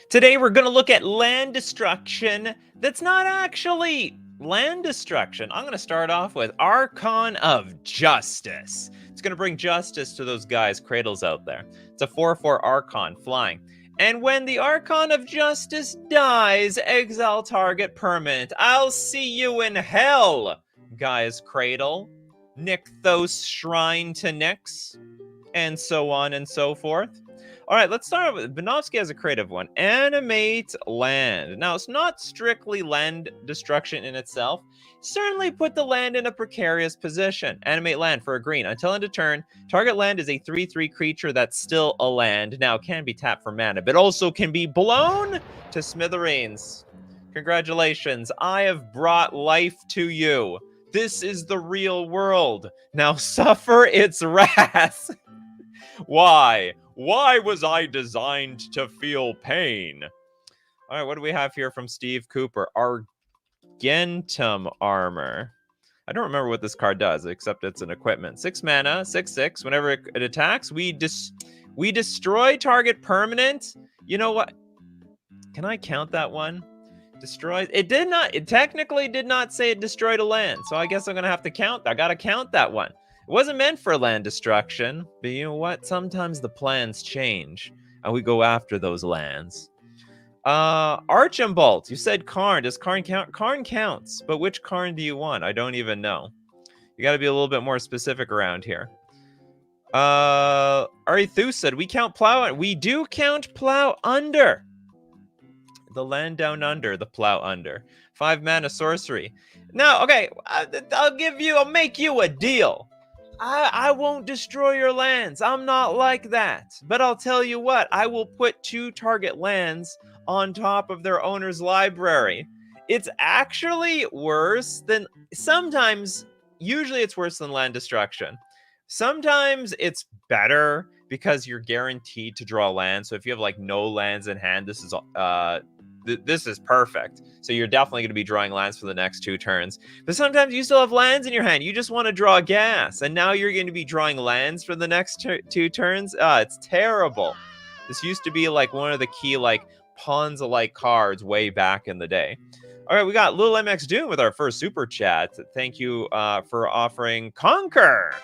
Today we're going to look at land destruction that's not actually land destruction. I'm going to start off with Archon of Justice. It's going to bring justice to those guys' cradles out there. It's a 4/4 Archon flying. And when the Archon of Justice dies, exile target permanent. I'll see you in hell, Gaia's Cradle, Nykthos Shrine to Nyx, and so on and so forth. All right, let's start with Benovsky has a creative one. Animate land. Now, it's not strictly land destruction in itself. Certainly put the land in a precarious position. Animate land for a green. Until end of turn, target land is a 3/3 creature that's still a land. Now, it can be tapped for mana, but also can be blown to smithereens. Congratulations, I have brought life to you. This is the real world. Now suffer its wrath. Why? Why was I designed to feel pain? All right, what do we have here from Steve Cooper? Argentum Armor. I don't remember what this card does, except it's an equipment. 6 mana, 6/6. Whenever it attacks, we destroy target permanent. You know what? Can I count that one? Destroys. It did not. It technically did not say it destroyed a land, so I guess I'm gonna have to count. I gotta count that one. It wasn't meant for land destruction, but you know what? Sometimes the plans change, and we go after those lands. Archimbolt, you said Karn. Does Karn count? Karn counts, but which Karn do you want? I don't even know. You got to be a little bit more specific around here. Arithus said, we count Plow. We do count Plow Under. The land down under, the Plow Under. 5 mana sorcery. Now, okay, I'll make you a deal. I won't destroy your lands. I'm not like that. But I'll tell you what, I will put 2 target lands on top of their owner's library. It's actually worse than, sometimes, usually it's worse than land destruction. Sometimes it's better because you're guaranteed to draw land. So if you have like no lands in hand, this is perfect. So you're definitely going to be drawing lands for the next 2 turns. But sometimes you still have lands in your hand. You just want to draw gas. And now you're going to be drawing lands for the next 2 turns. It's terrible. This used to be like one of the key like Pawns-alike cards way back in the day. All right, we got Lil MX Doom with our first super chat. Thank you for offering Conquer.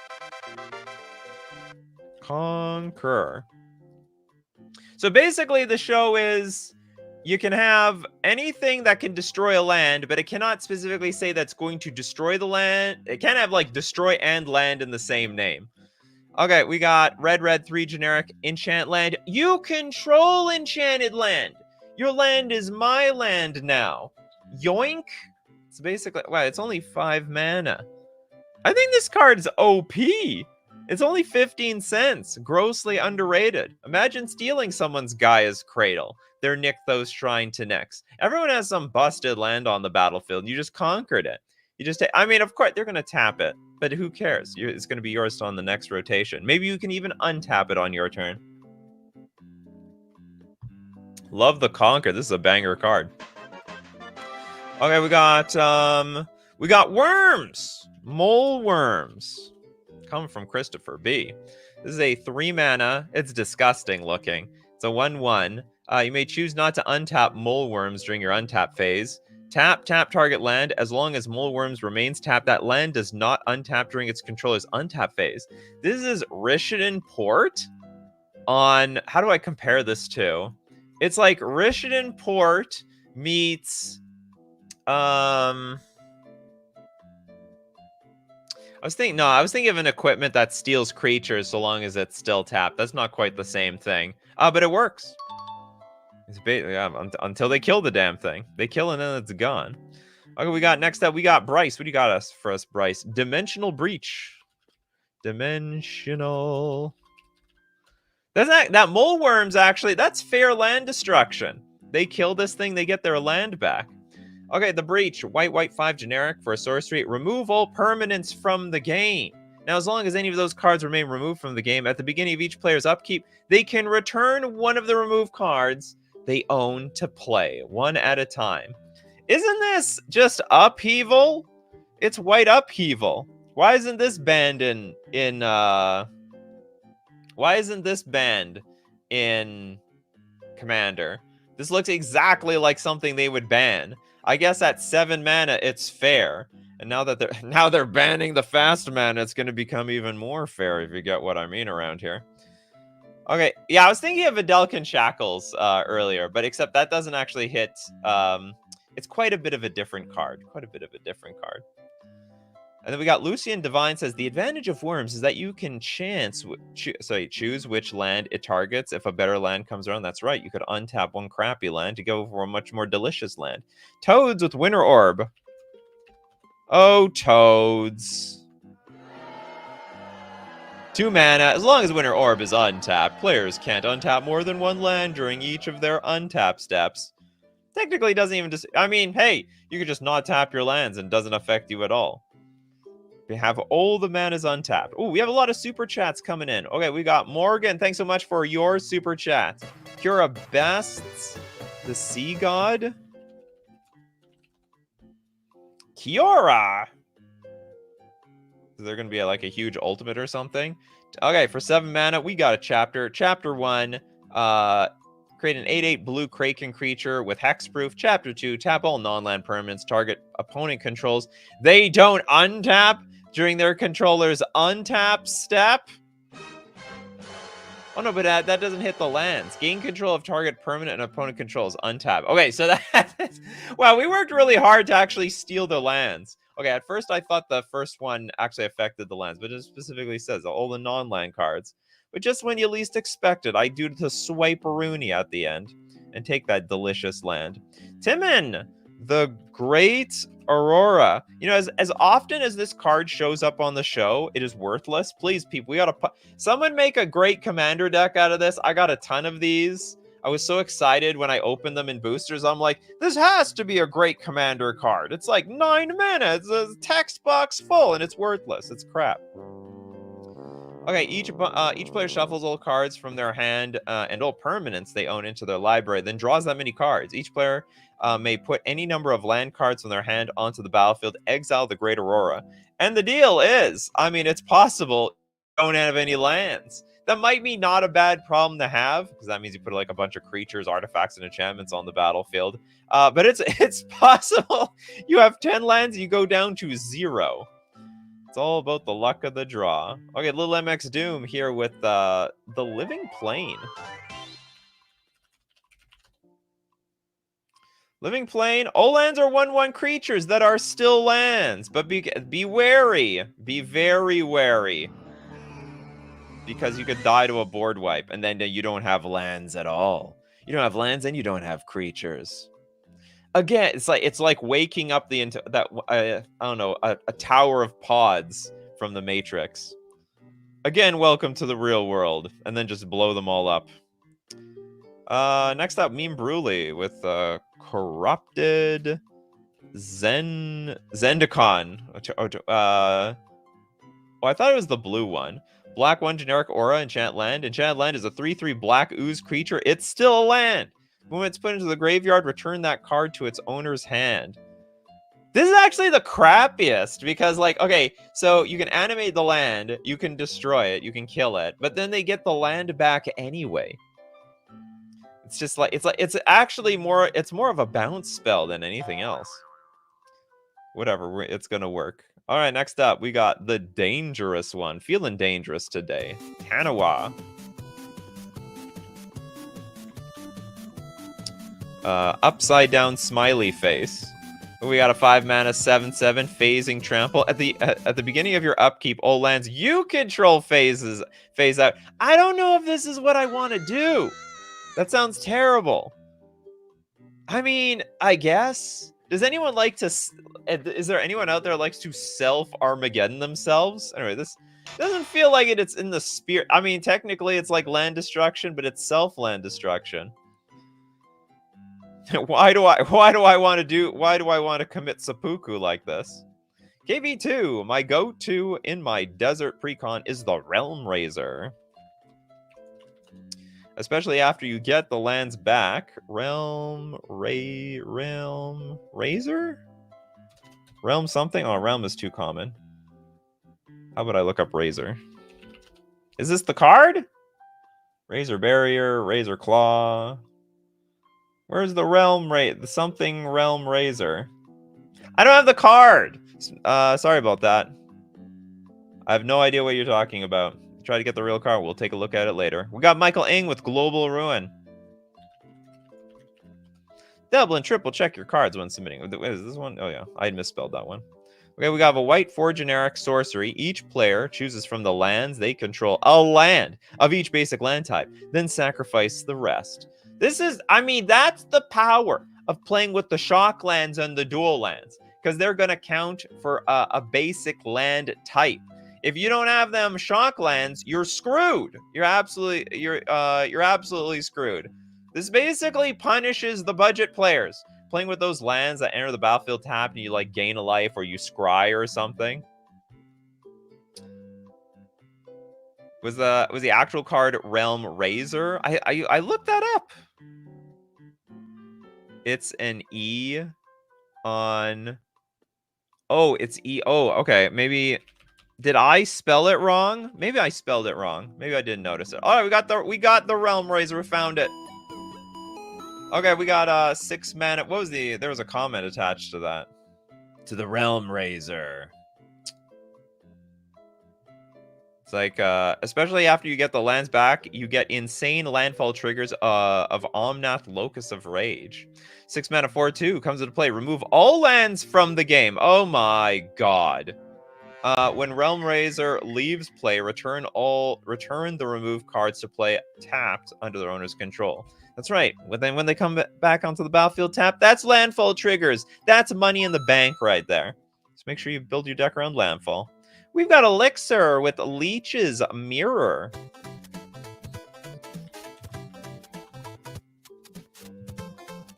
Conquer. So basically the show is, you can have anything that can destroy a land, but it cannot specifically say that's going to destroy the land. It can't have like destroy and land in the same name. Okay, we got red 3 generic enchant land. You control enchanted land. Your land is my land now. Yoink. It's basically, wow, it's only 5 mana. I think this card is OP. It's only 15 cents. Grossly underrated. Imagine stealing someone's Gaia's Cradle. Their Nykthos Shrine to Nyx. Everyone has some busted land on the battlefield. You just conquered it. You just, I mean, of course, they're going to tap it. But who cares? It's going to be yours on the next rotation. Maybe you can even untap it on your turn. Love the Conquer. This is a banger card. Okay, we got worms. Mole worms. Come from Christopher B. This is a 3 mana. It's disgusting looking. It's a 1/1. You may choose not to untap mole worms during your untap phase. Tap target land. As long as mole worms remains tapped, that land does not untap during its controller's untap phase. This is Rishadan Port on, how do I compare this to? It's like Rishadan Port meets I was thinking of an equipment that steals creatures so long as it's still tapped. That's not quite the same thing. But it works. It's until they kill the damn thing. They kill and then it's gone. Okay, next up, we got Bryce. What do you got for us, Bryce? Dimensional Breach. Dimensional. That mole worms, actually, that's fair land destruction. They kill this thing, they get their land back. Okay, the Breach. White 5 generic for a sorcery. Remove all permanents from the game. Now, as long as any of those cards remain removed from the game, at the beginning of each player's upkeep, they can return one of the removed cards they own to play, one at a time. Isn't this just upheaval? It's white upheaval. Why isn't this banned in Commander? This looks exactly like something they would ban. I guess at 7 mana, it's fair. And now that they're banning the fast mana, it's going to become even more fair, if you get what I mean around here. Okay, yeah, I was thinking of Adelkin Shackles earlier, but except that doesn't actually hit. It's quite a bit of a different card. And then we got Lucian Divine says, the advantage of Worms is that you can choose which land it targets if a better land comes around. That's right, you could untap one crappy land to go for a much more delicious land. Toads with Winter Orb. Oh, Toads. 2 mana. As long as Winter Orb is untapped, players can't untap more than one land during each of their untap steps. Technically, it doesn't even I mean, hey, you could just not tap your lands and it doesn't affect you at all. We have all the manas untapped. Oh, we have a lot of super chats coming in. Okay, we got Morgan. Thanks so much for your super chat. Kira Bests, the Sea God. Kiora. Is there going to be like a huge ultimate or something? Okay, for 7 mana, we got a chapter. Chapter 1, create an 8/8 blue Kraken creature with hexproof. Chapter 2, tap all non-land permanents target opponent controls. They don't untap during their controller's untap step. Oh no, but that doesn't hit the lands. Gain control of target permanent and opponent controls. Untap. Okay, so that... wow, we worked really hard to actually steal the lands. Okay, at first I thought the first one actually affected the lands, but it specifically says all the non-land cards. But just when you least expect it, I do the swipe-a-rooney at the end and take that delicious land. Timon, the Great Aurora. You know, as often as this card shows up on the show, it is worthless. Please, people, we gotta someone make a great commander deck out of this. I got a ton of these. I was so excited when I opened them in boosters. I'm like, this has to be a great commander card. It's like 9 mana. It's a text box full, and it's worthless. It's crap. Okay, each player shuffles all cards from their hand and all permanents they own into their library, then draws that many cards. Each player may put any number of land cards from their hand onto the battlefield, exile the Great Aurora. And the deal is, I mean, it's possible you don't have any lands. That might be not a bad problem to have, because that means you put like a bunch of creatures, artifacts, and enchantments on the battlefield. But it's possible you have 10 lands, you go down to 0. It's all about the luck of the draw. Okay, little MX Doom here with the Living Plane. Living Plane. All lands are 1/1 creatures that are still lands, but be wary. Be very wary. Because you could die to a board wipe, and then you don't have lands at all. You don't have lands, and you don't have creatures. Again, it's like waking up I don't know, a tower of pods from the Matrix. Again, welcome to the real world, and then just blow them all up. Next up, Meme Bruley with Corrupted Zendikon. I thought it was the blue one. Black 1 generic aura, enchant land. Enchant land is a 3/3 black ooze creature. It's still a land. When it's put into the graveyard, return that card to its owner's hand. This is actually the crappiest because, like, okay, so you can animate the land, you can destroy it, you can kill it, but then they get the land back anyway. It's just like it's actually more of a bounce spell than anything else. Whatever, it's gonna work. All right, next up, we got the dangerous one. Feeling dangerous today. Hanawa. Upside down smiley face. We got a 5 mana 7/7 phasing trample. At the beginning of your upkeep, all lands you control phase out. I don't know if this is what I want to do. That sounds terrible. I mean, I guess. Does anyone like to... Is there anyone out there who likes to self-Armageddon themselves? Anyway, this doesn't feel like it's in the spirit. I mean, technically, it's like land destruction, but it's self-land destruction. Why do I want to commit seppuku like this? KV2, my go-to in my desert precon is the Realm Razor. Especially after you get the lands back. Realm Razor? Realm something? Oh, Realm is too common. How about I look up Razor? Is this the card? Razor Barrier, Razor Claw. Where's the the something realm razor? I don't have the card. Sorry about that. I have no idea what you're talking about. Try to get the real card. We'll take a look at it later. We got Michael Ing with Global Ruin. Double and triple check your cards when submitting. Is this one? Oh yeah, I misspelled that one. Okay, we got a white 4 generic sorcery. Each player chooses from the lands they control a land of each basic land type, then sacrifice the rest. This is, I mean, that's the power of playing with the shock lands and the dual lands, because they're going to count for a basic land type. If you don't have them shock lands, you're screwed. You're absolutely screwed. This basically punishes the budget players. Playing with those lands that enter the battlefield tapped and you like gain a life or you scry or something. Was the actual card Realm Razor? I looked that up. It's an E on. Oh, it's E. Oh, okay. Maybe did I spell it wrong? Maybe I spelled it wrong. Maybe I didn't notice it. All right, we got the Realm Razor. We found it. Okay, we got 6 mana. What was there was a comment attached to that. To the Realm Razor. It's like, especially after you get the lands back, you get insane landfall triggers of Omnath Locus of Rage. 6 mana 4/2 comes into play. Remove all lands from the game. Oh my god. When Realm Razor leaves play, return the removed cards to play tapped under their owner's control. That's right. When they come back onto the battlefield tapped, that's landfall triggers. That's money in the bank right there. So make sure you build your deck around landfall. We've got Elixir with Leech's Mirror.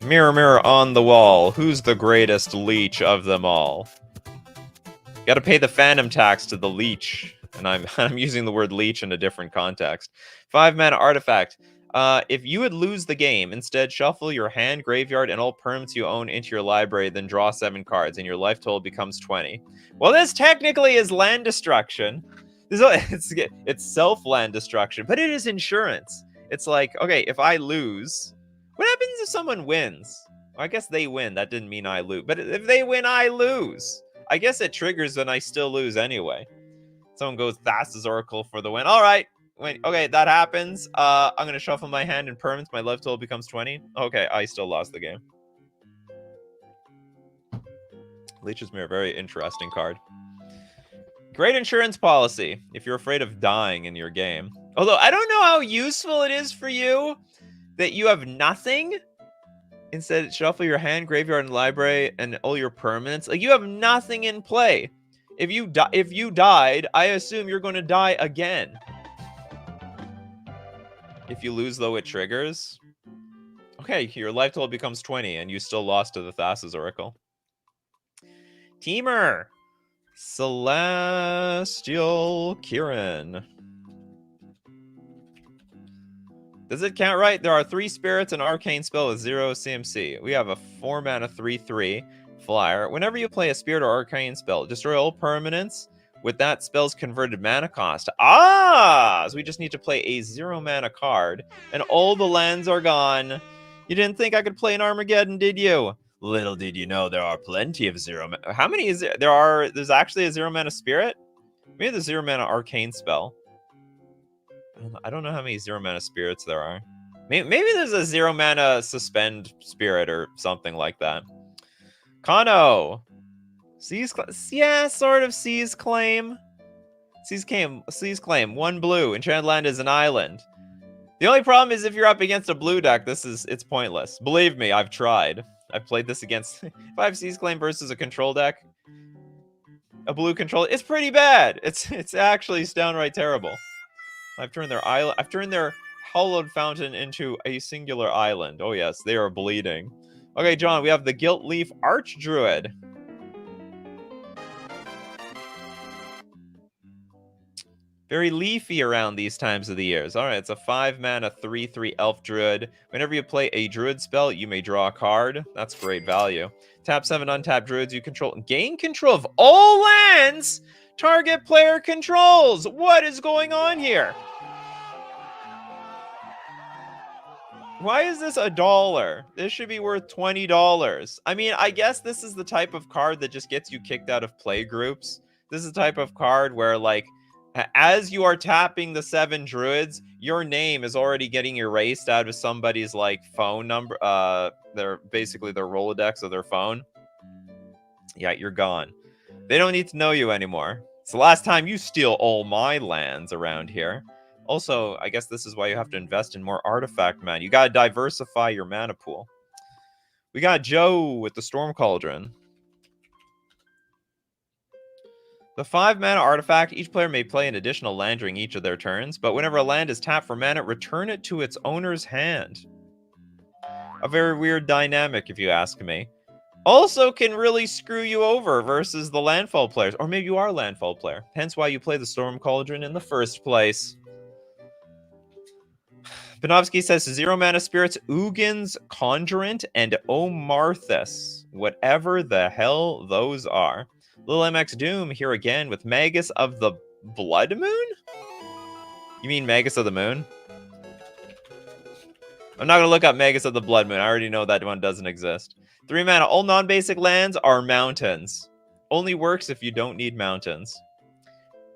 Mirror, mirror on the wall, who's the greatest leech of them all? You gotta pay the phantom tax to the leech. And I'm using the word leech in a different context. 5 mana artifact. If you would lose the game, instead shuffle your hand, graveyard, and all permanents you own into your library, then draw 7 cards, and your life total becomes 20. Well, this technically is land destruction. It's self-land destruction, but it is insurance. It's like, okay, if I lose, what happens if someone wins? Well, I guess they win. That didn't mean I lose. But if they win, I lose. I guess it triggers and I still lose anyway. Someone goes Thassa's Oracle for the win. All right. Okay, that happens. I'm going to shuffle my hand in permanents. My life total becomes 20. Okay, I still lost the game. Leech's Mirror, very interesting card. Great insurance policy if you're afraid of dying in your game. Although, I don't know how useful it is for you that you have nothing. Instead, shuffle your hand, graveyard, and library, and all your permanents. Like, you have nothing in play. If you died, I assume you're going to die again. If you lose, though, it triggers. Okay, your life total becomes 20, and you still lost to the Thassa's Oracle. Teamer. Celestial Kirin. Does it count right? There are 3 spirits and arcane spell with 0 CMC. We have a 4 mana 3/3 flyer. Whenever you play a spirit or arcane spell, destroy all permanents with that spell's converted mana cost. Ah! So we just need to play a 0 mana card, and all the lands are gone. You didn't think I could play an Armageddon, did you? Little did you know there are plenty of 0 mana. How many is there? There's actually a 0 mana spirit? Maybe the 0 mana arcane spell. I don't know how many 0 mana spirits there are. Maybe there's a 0 mana suspend spirit or something like that. Kano. Yeah, sort of Seas Claim. Seas Claim. 1 blue. Enchanted Land is an island. The only problem is if you're up against a blue deck, it's pointless. Believe me, I've tried. I've played this against 5 Seas Claim versus a control deck. A blue control. It's pretty bad. It's actually downright terrible. I've turned their hallowed fountain into a singular island. Oh yes, they are bleeding. Okay, John, we have the Gilt Leaf Archdruid. Very leafy around these times of the years. All right, it's a 5 mana 3/3 elf druid. Whenever you play a druid spell, you may draw a card. That's great value. Tap 7 untapped druids you control. Gain control of all lands target player controls. What is going on here? Why is this $1? This should be worth $20. I mean, I guess this is the type of card that just gets you kicked out of play groups. This is the type of card where, like, as you are tapping the 7 druids, your name is already getting erased out of somebody's, like, phone number. Their basically their Rolodex of their phone. Yeah, you're gone. They don't need to know you anymore. It's the last time you steal all my lands around here. Also, I guess this is why you have to invest in more artifact mana. You gotta diversify your mana pool. We got Joe with the Storm Cauldron. The 5 mana artifact, each player may play an additional land during each of their turns, but whenever a land is tapped for mana, return it to its owner's hand. A very weird dynamic, if you ask me. Also can really screw you over versus the landfall players. Or maybe you are a landfall player. Hence why you play the Storm Cauldron in the first place. Panovsky says 0 mana spirits, Ugin's Conjurant, and Omarthus. Whatever the hell those are. Lil MX Doom here again with Magus of the Blood Moon? You mean Magus of the Moon? I'm not going to look up Magus of the Blood Moon. I already know that one doesn't exist. 3 mana. All non-basic lands are mountains. Only works if you don't need mountains.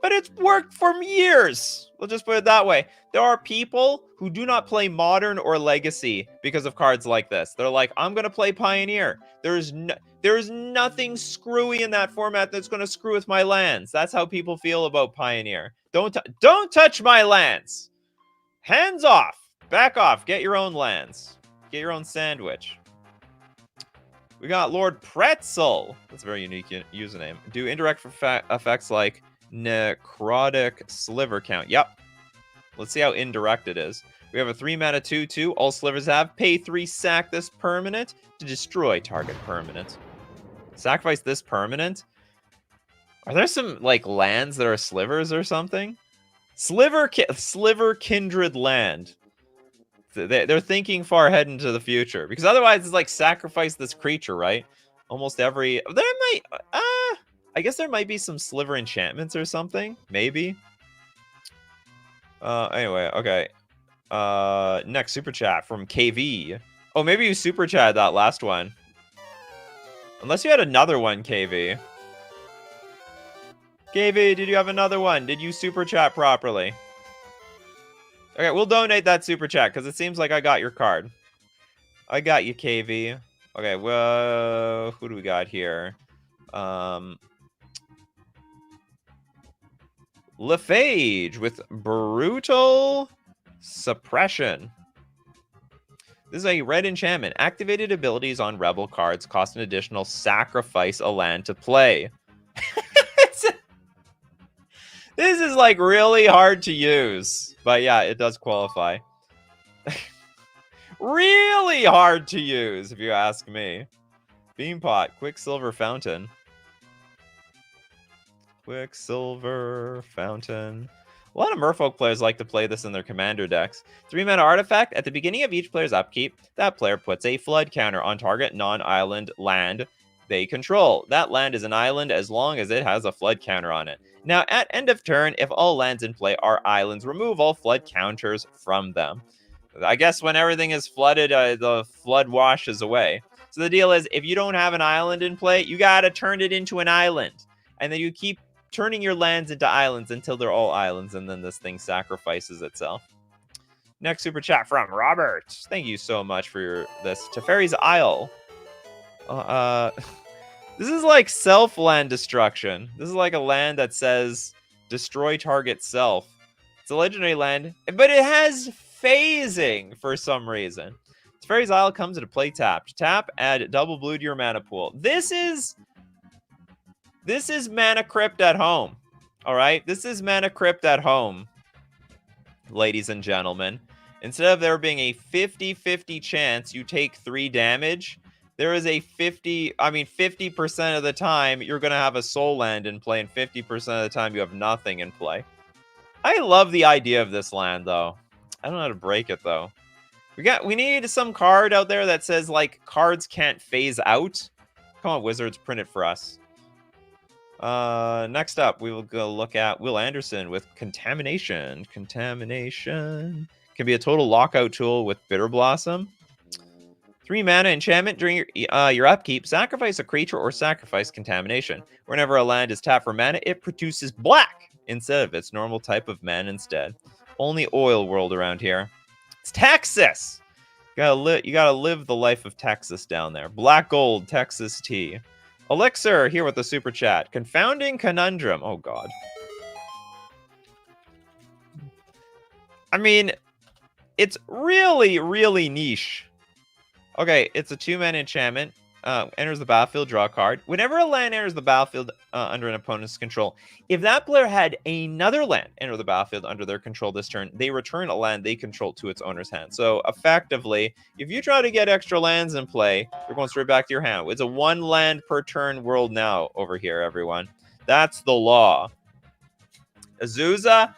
But it's worked for years. We'll just put it that way. There are people who do not play Modern or Legacy because of cards like this. They're like, I'm going to play Pioneer. There's nothing screwy in that format that's going to screw with my lands. That's how people feel about Pioneer. Don't touch my lands. Hands off. Back off. Get your own lands. Get your own sandwich. We got Lord Pretzel. That's a very unique username. Do indirect effects like Necrotic Sliver count. Yep. Let's see how indirect it is. We have a 3 mana 2/2. All slivers have. Pay 3, sack this permanent to destroy target permanent. Sacrifice this permanent? Are there some, like, lands that are slivers or something? Sliver Kindred Land. They're thinking far ahead into the future. Because otherwise, it's like sacrifice this creature, right? Almost every... There might... I guess there might be some sliver enchantments or something. Maybe. Anyway, okay. Next super chat from KV. Oh, maybe you super chat that last one. Unless you had another one, KV. KV, did you have another one? Did you super chat properly? Okay, we'll donate that super chat because it seems like I got your card. I got you, KV. Okay, well, who do we got here? Lephage with Brutal Suppression. This is a red enchantment. Activated abilities on rebel cards cost an additional sacrifice a land to play. This is like really hard to use. But yeah, it does qualify. Really hard to use, if you ask me. Beanpot, Quicksilver Fountain. Quicksilver Fountain. A lot of Merfolk players like to play this in their commander decks. 3 mana artifact. At the beginning of each player's upkeep, that player puts a flood counter on target non-island land they control. That land is an island as long as it has a flood counter on it. Now, at end of turn, if all lands in play are islands, remove all flood counters from them. I guess when everything is flooded, the flood washes away. So the deal is, if you don't have an island in play, you gotta turn it into an island. And then you keep turning your lands into islands until they're all islands, and then this thing sacrifices itself. Next super chat from Robert. Thank you so much for this. Teferi's Isle. This is like self-land destruction. This is like a land that says destroy target self. It's a legendary land, but it has phasing for some reason. Teferi's Isle comes into play tapped. Tap, add double blue to your mana pool. This is Mana Crypt at home. Alright? This is Mana Crypt at home, ladies and gentlemen. Instead of there being a 50-50 chance you take 3 damage, there is a 50% of the time you're going to have a soul land in play, and 50% of the time you have nothing in play. I love the idea of this land, though. I don't know how to break it, though. We need some card out there that says, like, cards can't phase out. Come on, Wizards, print it for us. Next up, we will go look at Will Anderson with Contamination. Contamination. Can be a total lockout tool with Bitter Blossom. 3 mana enchantment during your upkeep. Sacrifice a creature or sacrifice contamination. Whenever a land is tapped for mana, it produces black instead of its normal type of mana instead. Only oil world around here. It's Texas! You gotta live the life of Texas down there. Black gold, Texas tea. Elixir here with the super chat. Confounding conundrum. Oh god. I mean, it's really, really niche. Okay, it's a 2-mana enchantment. Enters the battlefield, draw a card. Whenever a land enters the battlefield under an opponent's control, if that player had another land enter the battlefield under their control this turn, they return a land they control to its owner's hand. So effectively, if you try to get extra lands in play, they're going straight back to your hand. It's a 1 land per turn world now over here, everyone. That's the law. Azusa.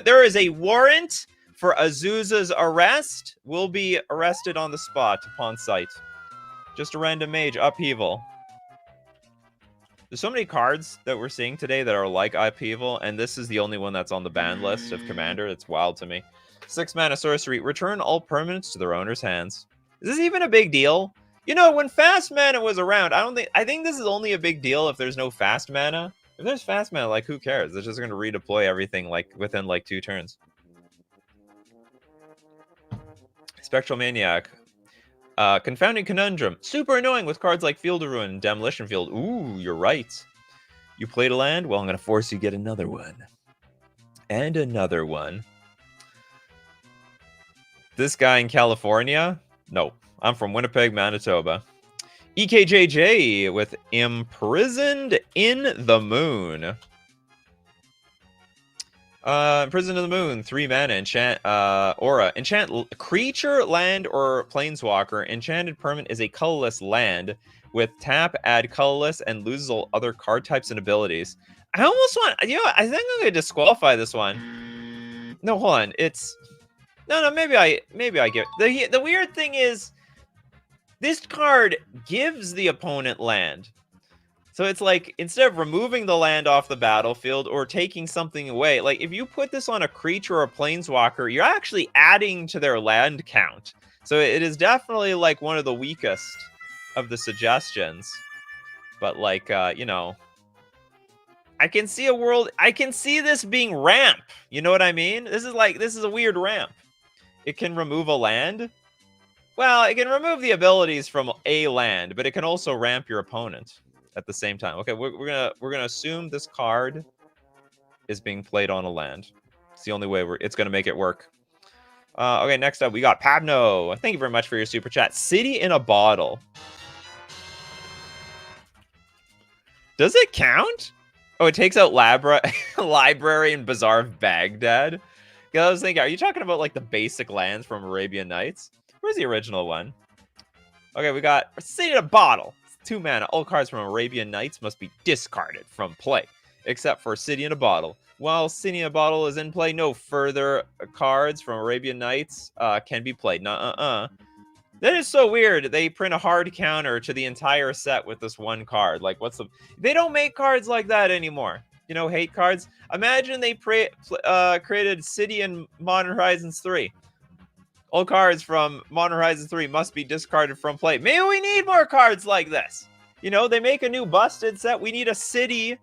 There is a warrant for Azusa's arrest. Will be arrested on the spot upon sight. Just a random mage upheaval. There's so many cards that we're seeing today that are like upheaval, and this is the only one that's on the ban list of Commander. It's wild to me. 6 mana sorcery. Return all permanents to their owner's hands. Is this even a big deal? You know, when fast mana was around, I think this is only a big deal if there's no fast mana. If there's fast mana, like, who cares? They're just going to redeploy everything like within like 2 turns. Spectral Maniac. Confounding Conundrum. Super annoying with cards like Field of Ruin and Demolition Field. Ooh, you're right. You played a land? Well, I'm going to force you to get another one. And another one. This guy in California? No. I'm from Winnipeg, Manitoba. EKJJ with Imprisoned in the Moon. Imprisoned in the Moon, 3 mana, enchant, aura. Enchant creature, land, or planeswalker. Enchanted permanent is a colorless land with tap, add colorless, and loses all other card types and abilities. I almost want, you know, I think I'm gonna disqualify this one. No, hold on. It's no. Maybe I get the weird thing is this card gives the opponent land. So it's like, instead of removing the land off the battlefield or taking something away, like if you put this on a creature or a planeswalker, you're actually adding to their land count. So it is definitely like one of the weakest of the suggestions. But like, you know, I can see a world, I can see this being ramp. You know what I mean? This is a weird ramp. It can remove a land. Well, it can remove the abilities from a land, but it can also ramp your opponent at the same time. Okay, we're gonna assume this card is being played on a land. It's the only way it's gonna make it work. Okay, next up we got Pabno. Thank you very much for your super chat. City in a Bottle. Does it count? Oh, it takes out Library and Bazaar of Baghdad. Yeah, I was thinking, are you talking about like the basic lands from Arabian Nights? Where's the original one? Okay, we got City in a Bottle. 2 mana. All cards from Arabian Nights must be discarded from play, except for City in a Bottle. While City in a Bottle is in play, no further cards from Arabian Nights can be played. That is so weird. They print a hard counter to the entire set with this one card. Like, what's the... They don't make cards like that anymore. You know, hate cards. Imagine they created City in Modern Horizons 3. All cards from Modern Horizons 3 must be discarded from play. Maybe we need more cards like this. You know, they make a new busted set. We need a city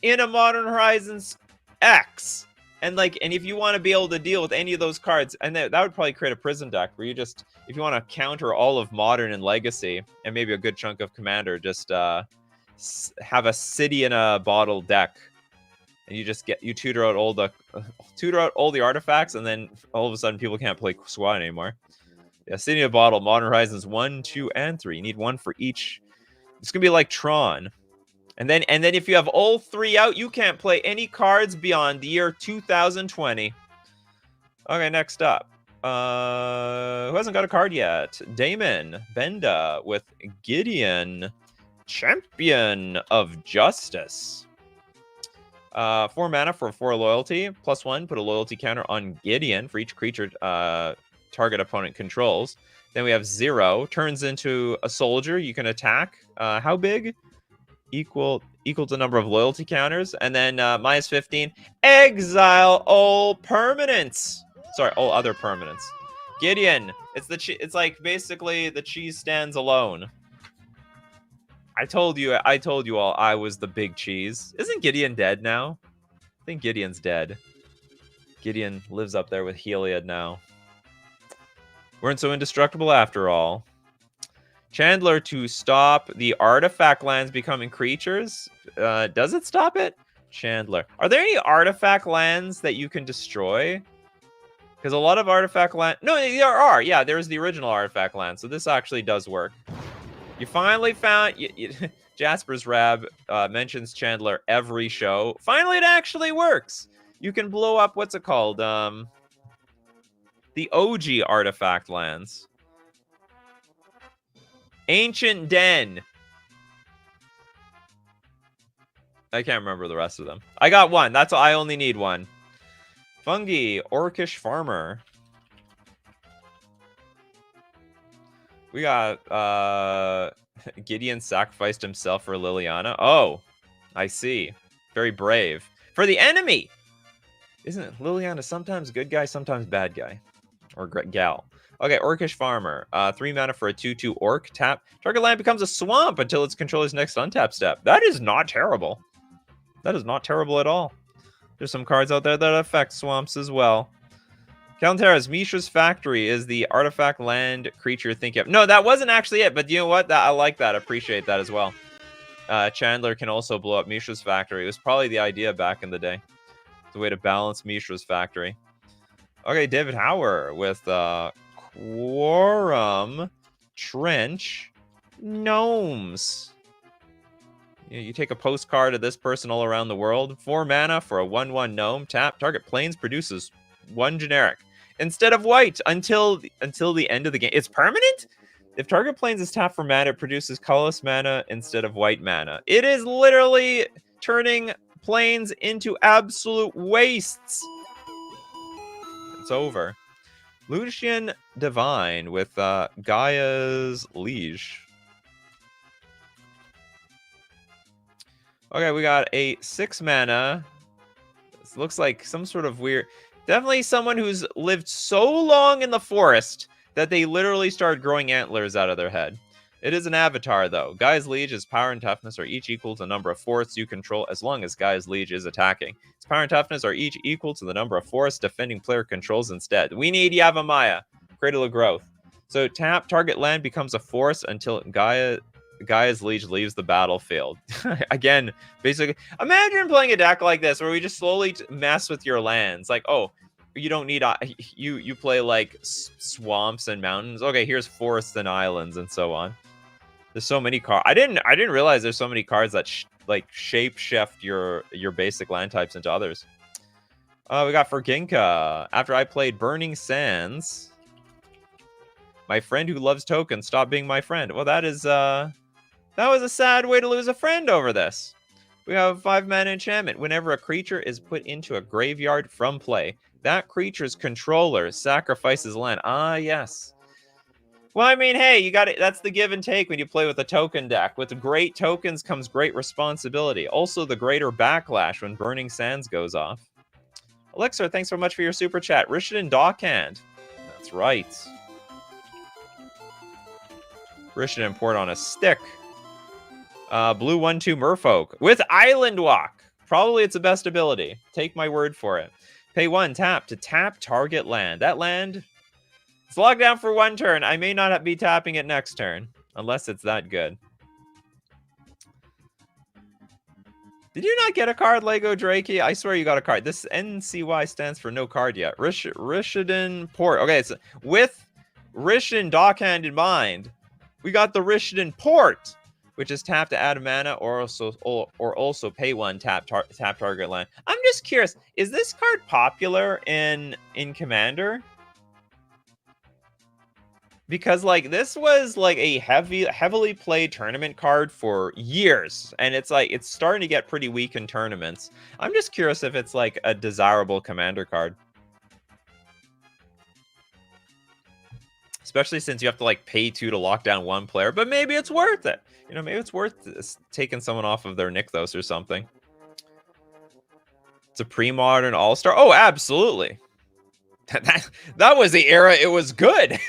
in a Modern Horizons X. And if you want to be able to deal with any of those cards, and that would probably create a prison deck where you just, if you want to counter all of Modern and Legacy, and maybe a good chunk of Commander, just have a City in a Bottle deck. And you tutor out all the artifacts, and then all of a sudden people can't play Squad anymore. Yeah, City in a Bottle, Modern Horizons 1, 2, and 3. You need one for each. It's gonna be like Tron. And then if you have all 3 out, you can't play any cards beyond the year 2020. Okay, next up. Who hasn't got a card yet? Damon Benda with Gideon, Champion of Justice. 4 mana for 4 loyalty. +1, put a loyalty counter on Gideon for each creature target opponent controls. Then we have 0, turns into a soldier. You can attack. How big? Equal to number of loyalty counters. And then -15, exile all permanents. Sorry, all other permanents. Gideon. It's like basically the cheese stands alone. I told you all I was the big cheese. Isn't Gideon dead now? I think Gideon's dead. Gideon lives up there with Heliod now. Weren't so indestructible after all. Chandler to stop the artifact lands becoming creatures. Does it stop it? Chandler. Are there any artifact lands that you can destroy? Because a lot of artifact land... No, there are. Yeah, there's the original artifact land. So this actually does work. You finally found... Jasper's Rab mentions Chandler every show. Finally, it actually works. You can blow up... What's it called? The OG artifact lands. Ancient Den. I can't remember the rest of them. I got one. That's all. I only need one. Fungi. Orcish Farmer. We got Gideon sacrificed himself for Liliana. Oh, I see. Very brave. For the enemy. Isn't Liliana sometimes good guy, sometimes bad guy? Or gal. Okay, Orcish Farmer. 3 mana for a 2/2 orc. Tap. Target land becomes a swamp until its controller's next untap step. That is not terrible. That is not terrible at all. There's some cards out there that affect swamps as well. Calantera's Mishra's Factory is the artifact land creature thinking of. No, that wasn't actually it, but you know what? I like that. I appreciate that as well. Chandler can also blow up Mishra's Factory. It was probably the idea back in the day. It's a way to balance Mishra's Factory. Okay, David Hauer with Quorum, Trench, Gnomes. You take a postcard of this person all around the world. 4 mana for a 1/1 gnome. Tap. Target plains produces 1 generic instead of white until the end of the game. It's permanent? If target plains is tapped for mana, it produces colorless mana instead of white mana. It is literally turning plains into absolute wastes. It's over. Lucian Divine with Gaia's Liege. Okay, we got a 6 mana. This looks like some sort of weird... Definitely someone who's lived so long in the forest that they literally started growing antlers out of their head. It is an avatar, though. Gaia's Liege's power and toughness are each equal to the number of forests you control as long as Gaia's Liege is attacking. Its power and toughness are each equal to the number of forests defending player controls instead. We need Yavimaya. Cradle of Growth. So tap, target land becomes a forest until Gaia's Liege leaves the battlefield. Again, basically, imagine playing a deck like this where we just slowly mess with your lands. Like, oh, you don't need you play like swamps and mountains. Okay, here's forests and islands and so on. There's so many cards. I didn't realize there's so many cards that like shape shift your basic land types into others. We got Ferginka. After I played Burning Sands, my friend who loves tokens stopped being my friend. Well, that is that was a sad way to lose a friend over this. We have a 5 mana enchantment. Whenever a creature is put into a graveyard from play, that creature's controller sacrifices land. Ah, yes. Well, I mean, hey, you got it. That's the give and take when you play with a token deck. With great tokens comes great responsibility. Also, the greater backlash when Burning Sands goes off. Elixir, thanks so much for your super chat. Rishadan Dockhand. That's right. Rishadan Port on a stick. Blue 1/2 Merfolk with Island Walk. Probably its the best ability. Take my word for it. Pay 1 tap to tap target land. That land, it's locked down for 1 turn. I may not be tapping it next turn, unless it's that good. Did you not get a card, Lego Drakey? I swear you got a card. This NCY stands for no card yet. Rishadan Port. Okay, so with Rishadan Dockhand in mind, we got the Rishadan Port, which is tap to add mana or also pay 1 tap target land. I'm just curious, is this card popular in Commander? Because like this was like a heavily played tournament card for years, and it's like it's starting to get pretty weak in tournaments. I'm just curious if it's like a desirable Commander card. Especially since you have to like pay 2 to lock down 1 player, but maybe it's worth it. You know, maybe it's worth taking someone off of their Nykthos or something. It's a pre-modern all-star. Oh, absolutely. that was the era it was good.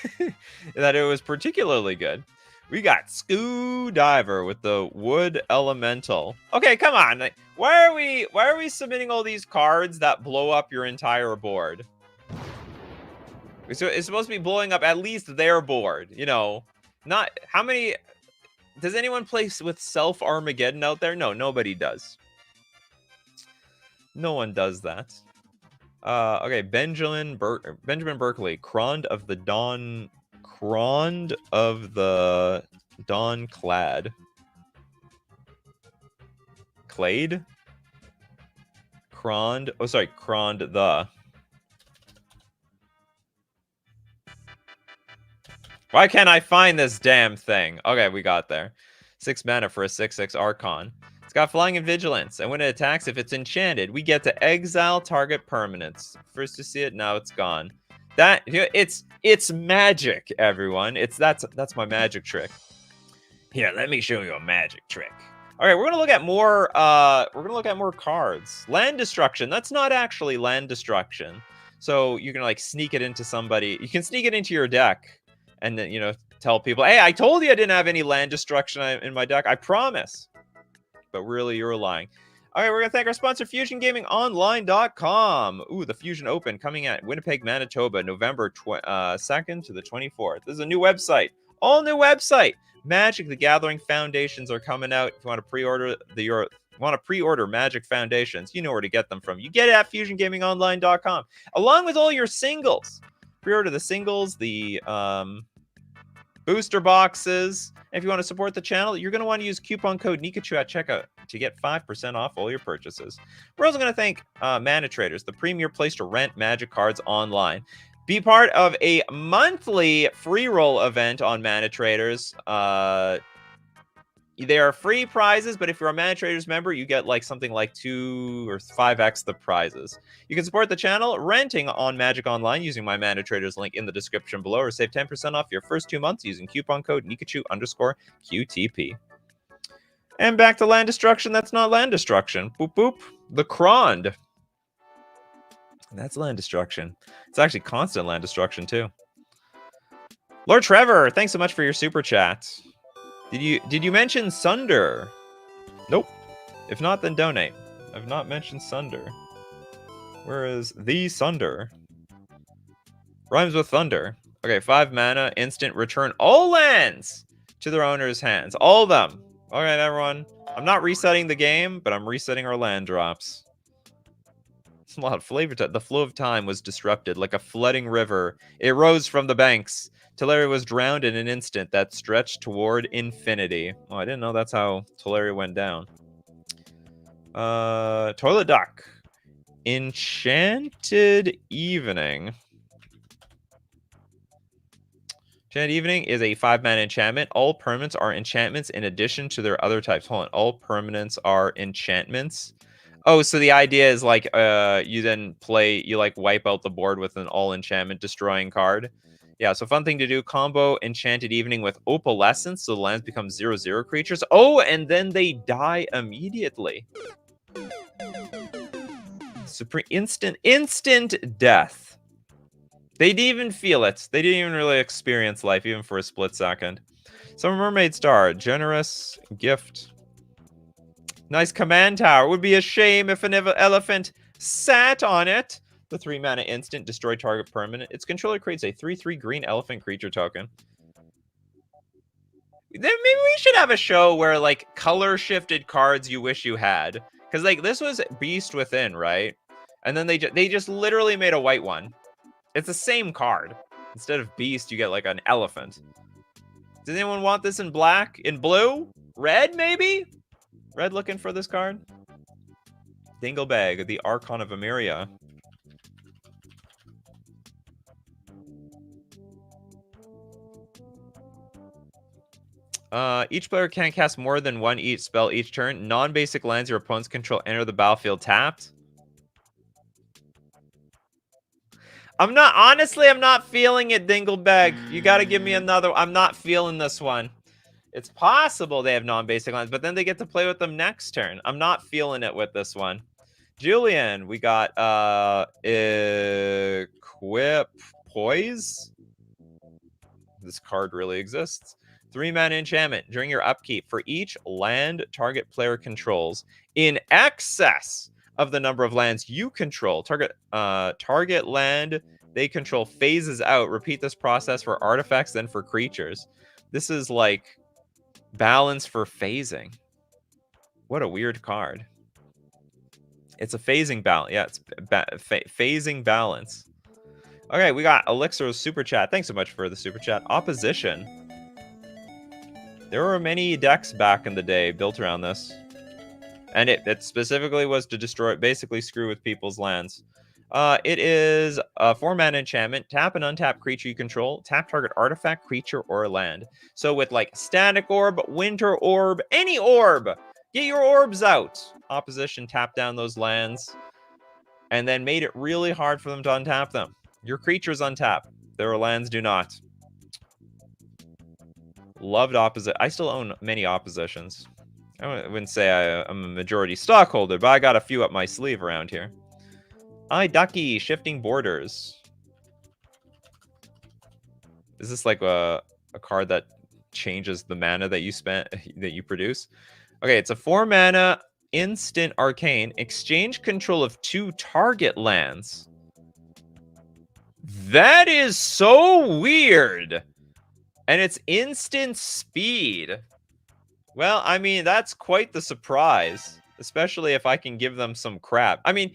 That it was particularly good. We got Scoo Diver with the Wood Elemental. Okay, come on. Like, why are we submitting all these cards that blow up your entire board? So it's supposed to be blowing up at least their board, you know. Not how many does anyone play with Self Armageddon out there? No, nobody does. No one does that. Okay, Benjamin Berkeley, Crond of the Dawn Clad. Clade? Crond. Oh, sorry, Crond the. Why can't I find this damn thing? Okay, we got there. 6 mana for a 6/6 Archon. It's got Flying and Vigilance, and when it attacks, if it's enchanted, we get to exile target permanents. First to see it, now it's gone. That, you know, it's magic, everyone. That's my magic trick. Here, let me show you a magic trick. All right, we're gonna look at more. Cards. Land Destruction. That's not actually land destruction. So you can like sneak it into somebody. You can sneak it into your deck, and then, you know, tell people, "Hey, I told you I didn't have any land destruction in my deck. I promise." But really, you're lying. All right, we're going to thank our sponsor, FusionGamingOnline.com. Ooh, the Fusion Open coming at Winnipeg, Manitoba, November 2nd to the 24th. This is a new website. All new website. Magic the Gathering Foundations are coming out. If you want to pre-order Magic Foundations, you know where to get them from. You get it at FusionGamingOnline.com, along with all your singles. Pre-order the singles, the booster boxes. And if you want to support the channel, you're going to want to use coupon code Nikachu at checkout to get 5% off all your purchases. We're also going to thank Mana Traders, the premier place to rent Magic cards online. Be part of a monthly free roll event on Mana Traders. There are free prizes, but if you're a Mana Traders member, you get like something like 2 or 5x the prizes. You can support the channel renting on Magic Online using my Mana Traders link in the description below, or save 10% off your first 2 months using coupon code Nikachu_QTP. And back to land destruction. That's not land destruction. Boop boop. The Crond. That's land destruction. It's actually constant land destruction too. Lord Trevor, thanks so much for your super chat. Did you mention Sunder? Nope. If not, then donate. I've not mentioned Sunder. Where is the Sunder? Rhymes with thunder. Okay, 5 mana, instant, return all lands to their owner's hands. All of them. All right, everyone. I'm not resetting the game, but I'm resetting our land drops. It's a lot of flavor to it. The flow of time was disrupted like a flooding river. It rose from the banks. Teleri was drowned in an instant that stretched toward infinity. Oh, I didn't know that's how Teleri went down. Toilet Duck. Enchanted Evening. Enchanted Evening is a 5-mana enchantment. All permanents are enchantments in addition to their other types. Hold on. All permanents are enchantments. Oh, so the idea is like you then play, you like wipe out the board with an all enchantment destroying card. Yeah, so fun thing to do. Combo Enchanted Evening with Opalescence, so the lands become 0/0 creatures. Oh, and then they die immediately. Supreme instant death. They didn't even feel it. They didn't even really experience life, even for a split second. Summer Mermaid Star, generous gift. Nice command tower. It would be a shame if an elephant sat on it. The 3-mana instant, destroy target permanent. Its controller creates a 3/3 green elephant creature token. Then maybe we should have a show where like color shifted cards you wish you had, because like this was Beast Within, right? And then they just literally made a white one. It's the same card. Instead of Beast, you get like an elephant. Does anyone want this in black, in blue, red maybe? Red looking for this card. Dinglebag, the Archon of Emeria. Each player can cast more than one each spell each turn. Non-basic lands your opponents control enter the battlefield tapped. I'm not feeling it, Dinglebag. You gotta give me another. I'm not feeling this one. It's possible they have non-basic lands, but then they get to play with them next turn. I'm not feeling it with this one. Julian, we got Equip Poise. This card really exists. 3-mana enchantment. During your upkeep, for each land target player controls in excess of the number of lands you control, target land they control phases out. Repeat this process for artifacts, then for creatures. This is like balance for phasing. What a weird card. It's a phasing balance. Yeah, it's phasing balance. Okay, we got Elixir's super chat. Thanks so much for the super chat. Opposition. There were many decks back in the day built around this. And it specifically was to destroy, basically screw with people's lands. It is a 4-mana enchantment. Tap an untapped creature you control. Tap target artifact, creature, or land. So with like Static Orb, Winter Orb, any orb, get your orbs out. Opposition tapped down those lands and then made it really hard for them to untap them. Your creatures untap. Their lands do not. Loved opposite. I still own many oppositions. I wouldn't say I'm a majority stockholder, but I got a few up my sleeve around here. Ducky, Shifting Borders. Is this like a card that changes the mana that you produce? Okay, it's a 4-mana instant arcane. Exchange control of 2 target lands. That is so weird. And it's instant speed. Well, I mean, that's quite the surprise. Especially if I can give them some crap. I mean,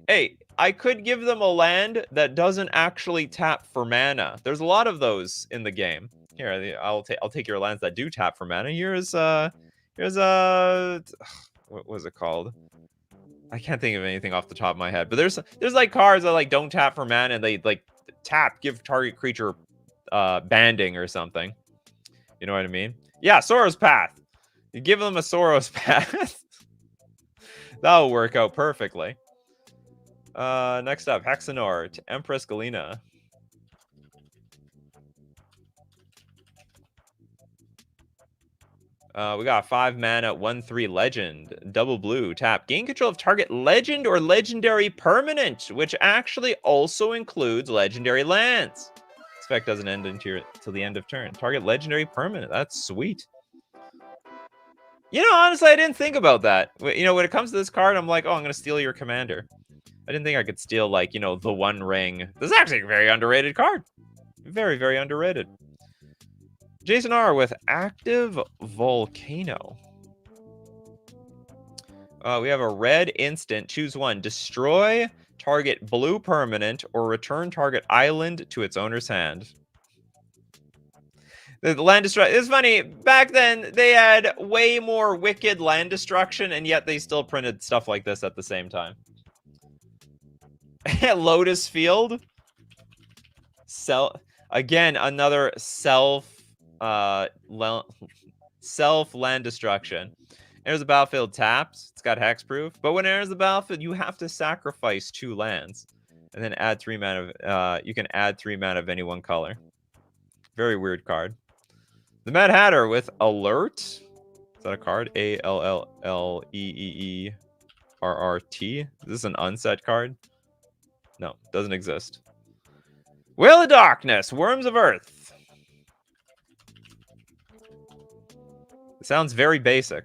hey, I could give them a land that doesn't actually tap for mana. There's a lot of those in the game. Here, I'll take your lands that do tap for mana. Here's what was it called? I can't think of anything off the top of my head. But there's like cards that like don't tap for mana and they like tap, give target creature banding or something. You know what I mean? Yeah, Soros Path. You give them a Soros Path. That'll work out perfectly. Next up, Hexenor to Empress Galena. We got 5-mana, 1/3 legend, double blue, tap. Gain control of target legend or legendary permanent, which actually also includes legendary lands. This effect doesn't end until the end of turn. Target legendary permanent. That's sweet. You know, honestly, I didn't think about that. You know, when it comes to this card, I'm like, oh, I'm going to steal your commander. I didn't think I could steal, like, you know, the One Ring. This is actually a very underrated card. Very, very underrated. Jason R. with Active Volcano. We have a red instant. Choose one. Destroy target blue permanent or return target island to its owner's hand. The land destruction. It's funny. Back then, they had way more wicked land destruction, and yet they still printed stuff like this at the same time. Lotus Field. Again, another self land destruction. Enters the battlefield taps. It's got hexproof. But when it enters the battlefield, you have to sacrifice 2 lands. And then add 3 mana. You can add 3 mana of any one color. Very weird card. The Mad Hatter with Alert. Is that a card? ALLLEEERRT. Is this an unset card? No, doesn't exist. Whale of Darkness, Worms of Earth. It sounds very basic.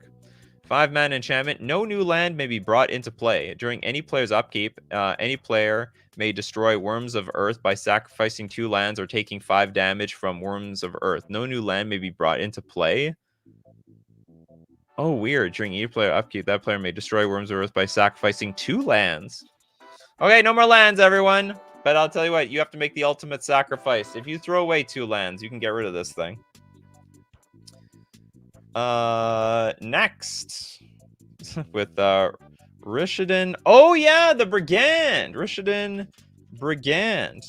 5-mana enchantment. No new land may be brought into play. During any player's upkeep, any player may destroy Worms of Earth by sacrificing 2 lands or taking 5 damage from Worms of Earth. No new land may be brought into play. Oh, weird. During each player upkeep, that player may destroy Worms of Earth by sacrificing 2 lands. Okay, no more lands, everyone. But I'll tell you what, you have to make the ultimate sacrifice. If you throw away 2 lands, you can get rid of this thing. Next. With Rishadan. Oh, yeah, the Brigand. Rishadan Brigand.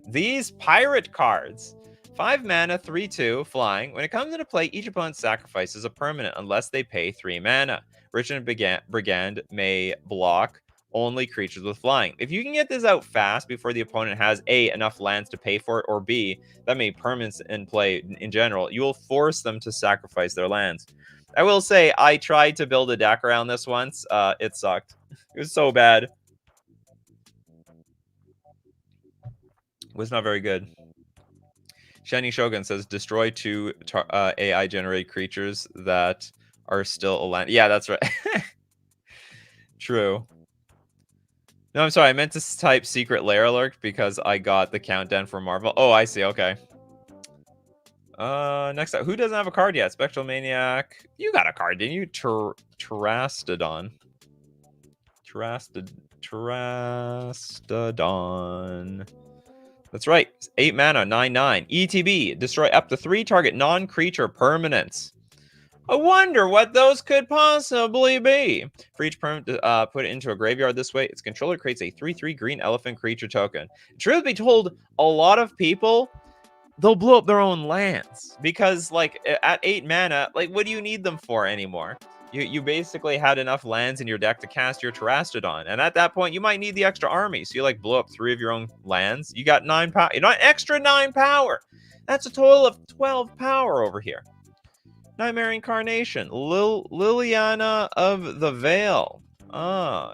These pirate cards. 5-mana, 3/2, flying. When it comes into play, each opponent sacrifices a permanent unless they pay 3 mana. Rishadan Brigand may block only creatures with flying. If you can get this out fast before the opponent has A, enough lands to pay for it, or B, that may permanents in play in general, you will force them to sacrifice their lands. I will say, I tried to build a deck around this once. It sucked. It was so bad. It was not very good. Shining Shogun says, destroy 2 AI-generated creatures that are still a land. Yeah, that's right. True. No, I'm sorry. I meant to type secret lair alert because I got the countdown for Marvel. Oh, I see. Okay. Next up. Who doesn't have a card yet? Spectral Maniac. You got a card, didn't you? Terastodon. Terastodon. That's right. 8 mana, 9/9. ETB. Destroy up to 3 target non-creature permanents. I wonder what those could possibly be. For each permanent put it into a graveyard this way, its controller creates a 3/3 green elephant creature token. Truth be told, a lot of people, they'll blow up their own lands. Because, like, at 8 mana, like, what do you need them for anymore? You basically had enough lands in your deck to cast your Terastodon. And at that point, you might need the extra army. So you, like, blow up 3 of your own lands. You got 9 power. You know, extra 9 power. That's a total of 12 power over here. Nightmare Incarnation. Liliana of the Veil.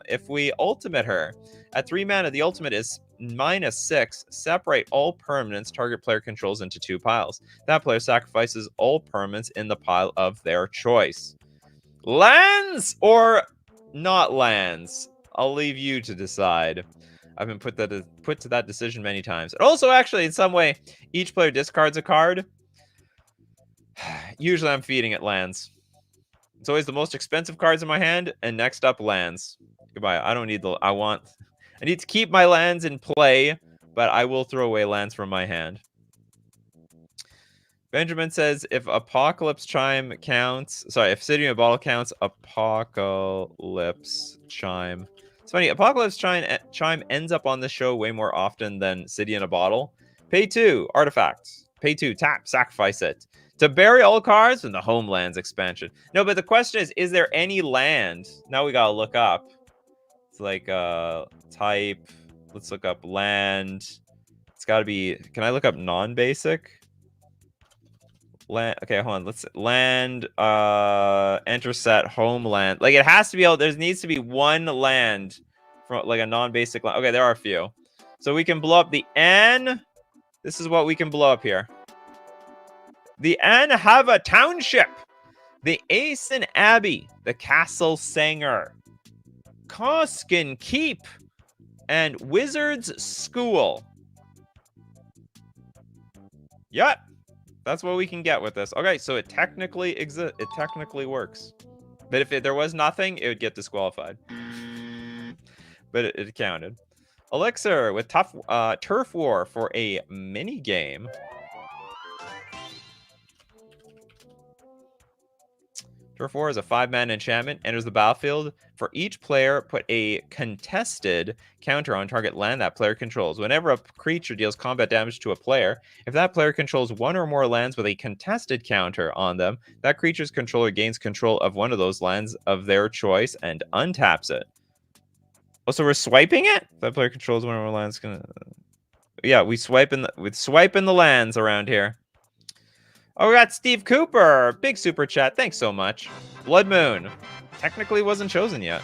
If we ultimate her, at 3 mana, the ultimate is -6. Separate all permanents target player controls into 2 piles. That player sacrifices all permanents in the pile of their choice. Lands or not lands? I'll leave you to decide. I've been put to that decision many times. And also, actually, in some way, each player discards a card. Usually I'm feeding it lands. It's always the most expensive cards in my hand, and next up, lands. Goodbye. I don't need the... I need to keep my lands in play, but I will throw away lands from my hand. Benjamin says, if Apocalypse Chime counts... Sorry, if City in a Bottle counts, Apocalypse Chime. It's funny, Apocalypse Chime ends up on the show way more often than City in a Bottle. Pay 2, artifact. Pay 2, tap, sacrifice it. To bury all cards in the Homelands expansion. No, but the question is there any land? Now we gotta look up. It's like, type. Let's look up land. It's gotta be, can I look up non-basic? Land, okay, hold on. Let's, land, enter set, homeland. Like, it has to be, there needs to be one land from, like, a non-basic land. Okay, there are a few. So we can blow up the N. This is what we can blow up here. The Anhava Township, the Aeson Abbey, the Castle Sanger, Koskin Keep, and Wizard's School. Yep, that's what we can get with this. Okay, so it technically exists. It technically works. But if there was nothing, it would get disqualified. But it counted. Elixir with Turf War for a mini game. Turf War is a 5-mana enchantment. Enters the battlefield. For each player, put a contested counter on target land that player controls. Whenever a creature deals combat damage to a player, if that player controls 1 or more lands with a contested counter on them, that creature's controller gains control of one of those lands of their choice and untaps it. Oh, so we're swiping it? If that player controls 1 or more lands. Yeah, we're swiping the lands around here. Oh, we got Steve Cooper. Big super chat. Thanks so much. Blood Moon. Technically wasn't chosen yet.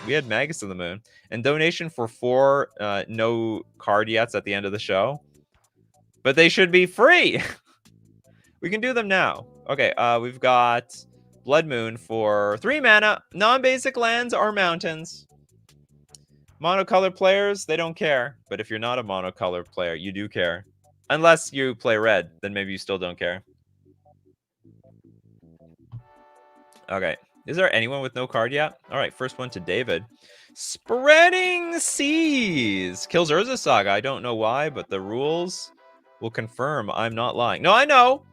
We had Magus of the Moon. And donation for 4 no card yets at the end of the show. But they should be free. We can do them now. Okay, we've got Blood Moon for 3 mana. Non-basic lands or mountains. Monocolor players, they don't care. But if you're not a monocolor player, you do care. Unless you play red, then maybe you still don't care. Okay. Is there anyone with no card yet? All right, first one to David. Spreading Seas. Kills Urza Saga. I don't know why, but the rules will confirm I'm not lying. No, I know.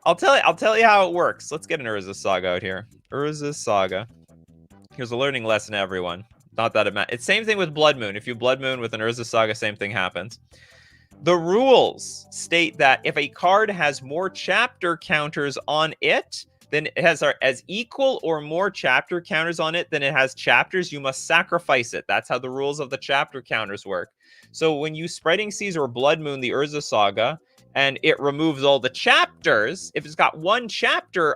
I'll tell you how it works. Let's get an Urza Saga out here. Urza Saga. Here's a learning lesson, everyone. Not that it matters. It's same thing with Blood Moon. If you Blood Moon with an Urza Saga, same thing happens. The rules state that if a card has more chapter counters on it then it has as equal or more chapter counters on it than it has chapters, you must sacrifice it. That's how the rules of the chapter counters work. So when you Spreading Seas or Blood Moon the Urza Saga, and it removes all the chapters, if it's got one chapter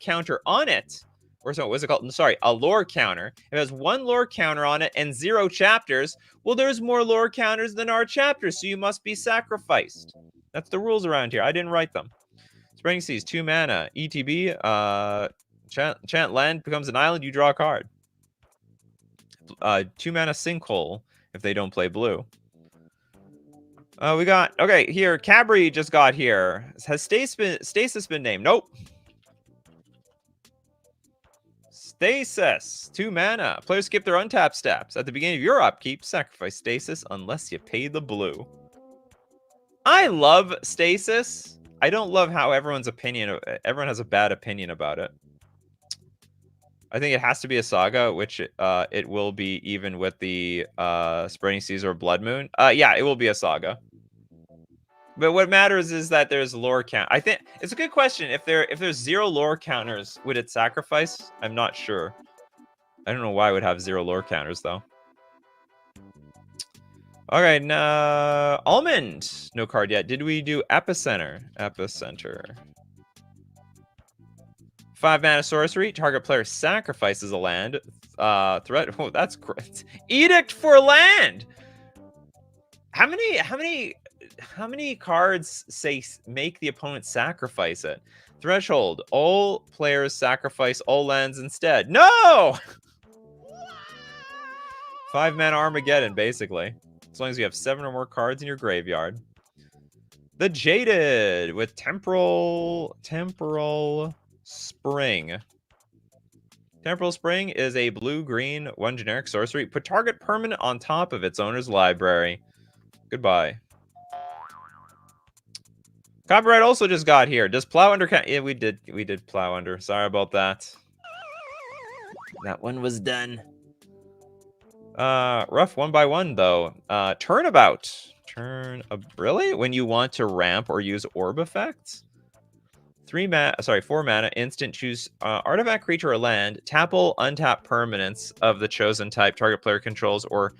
counter on it, or so, what's it called? Sorry, a lore counter. If it has one lore counter on it and 0 chapters, well, there's more lore counters than our chapters, so you must be sacrificed. That's the rules around here. I didn't write them. Spreading Seas, 2 mana. ETB, chant land becomes an island, you draw a card. 2 mana Sinkhole if they don't play blue. We got, okay, here, Cabri just got here. Has Stasis been named? Nope. Stasis, 2 mana. Players skip their untap steps. At the beginning of your upkeep, sacrifice Stasis unless you pay the blue. I love Stasis. I don't love how everyone has a bad opinion about it. I think it has to be a saga, which it will be even with the Spreading Seas or Blood Moon. Yeah, it will be a saga. But what matters is that there's lore count. I think it's a good question. If there's 0 lore counters, would it sacrifice? I'm not sure. I don't know why it would have 0 lore counters though. Okay, Almond. No card yet. Did we do Epicenter? Epicenter. 5 mana sorcery. Target player sacrifices a land. Threat. Oh, that's great. Edict for land. How many cards say make the opponent sacrifice it? Threshold. All players sacrifice all lands instead. No! 5 mana Armageddon, basically. As long as you have 7 or more cards in your graveyard. The Jaded with Temporal Spring. Temporal Spring is a blue-green, 1 generic sorcery. Put target permanent on top of its owner's library. Goodbye. Copyright also just got here. Does Plow Under count? Yeah, we did Plow Under. Sorry about that. That one was done. Rough 1x1 though. Turnabout. Really? When you want to ramp or use orb effects? 4 mana, instant, choose artifact, creature, or land. Tap all untap permanents of the chosen type target player controls, or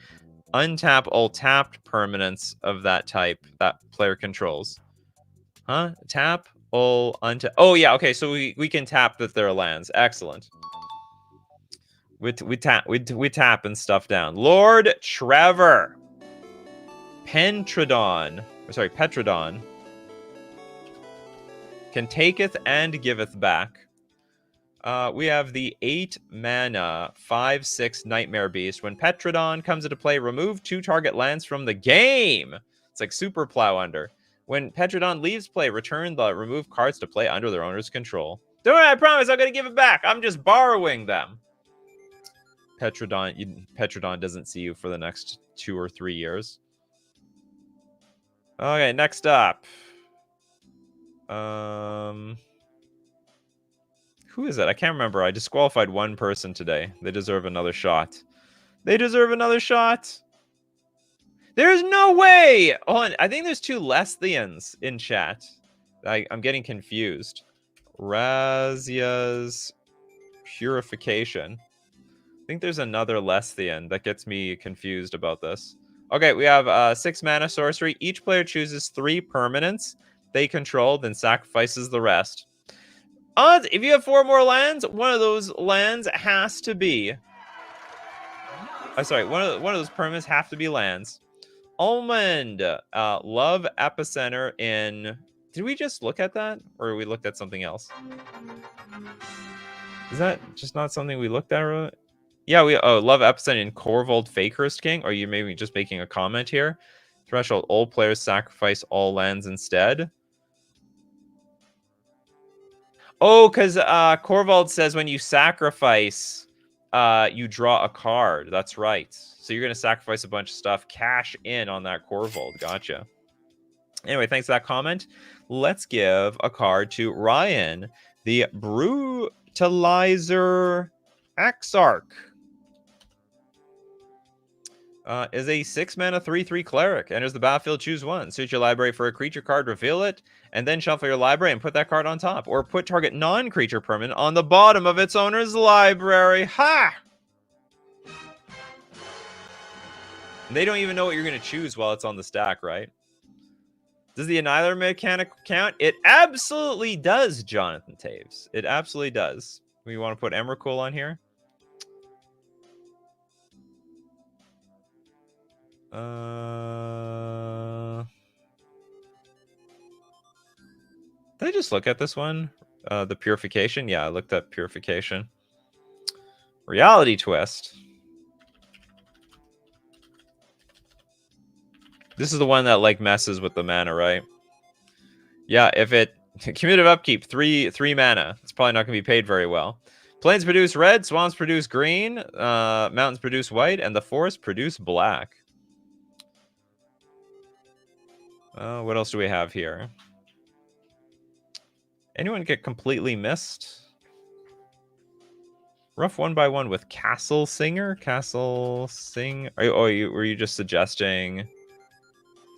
untap all tapped permanents of that type that player controls. Huh? Tap all untap. Oh yeah, okay, so we can tap that there are lands. Excellent. We tap and stuff down. Lord Trevor. Petrodon. Can taketh and giveth back. We have the 8 mana 5/6 Nightmare Beast. When Petrodon comes into play, remove 2 target lands from the game. It's like Super Plow Under. When Petrodon leaves play, return the removed cards to play under their owner's control. Don't worry, I promise I'm going to give it back. I'm just borrowing them. Petrodon doesn't see you for the next 2 or 3 years. Okay, next up. Who is it? I can't remember. I disqualified one person today. They deserve another shot. They deserve another shot. There's no way! Hold on. I think there's 2 Lesbians in chat. I'm getting confused. Razia's Purification. I think there's another Lesbian that gets me confused about this. Okay, we have 6 mana sorcery. Each player chooses 3 permanents they control, then sacrifices the rest. Odds, if you have 4 more lands, one of those lands has to be... one of those permanents have to be lands. Almond. Love Epicenter in... Did we just look at that? Or we looked at something else? Is that just not something we looked at? Yeah, love Epicenter in Corvold Fakehurst King. Or are you maybe just making a comment here? Threshold. All players sacrifice all lands instead. Oh, because Corvold says when you sacrifice, you draw a card. That's right. So you're going to sacrifice a bunch of stuff. Cash in on that Corvold. Gotcha. Anyway, thanks for that comment. Let's give a card to Ryan, the Brutalizer Exarch. Is a 6-mana 3/3 cleric. Enters the battlefield, choose one. Search your library for a creature card, reveal it, and then shuffle your library and put that card on top. Or put target non-creature permanent on the bottom of its owner's library. Ha! They don't even know what you're going to choose while it's on the stack, right? Does the Annihilator mechanic count? It absolutely does, Jonathan Taves. It absolutely does. We want to put Emrakul on here. Did I just look at this one? The Purification? Yeah, I looked at Purification. Reality Twist. This is the one that like messes with the mana, right? Yeah, if it cumulative upkeep, three mana. It's probably not gonna be paid very well. Plains produce red, swamps produce green, mountains produce white, and the forests produce black. What else do we have here? Anyone get completely missed? Rough 1x1 with Castle Singer? Castle Sing? Were you just suggesting...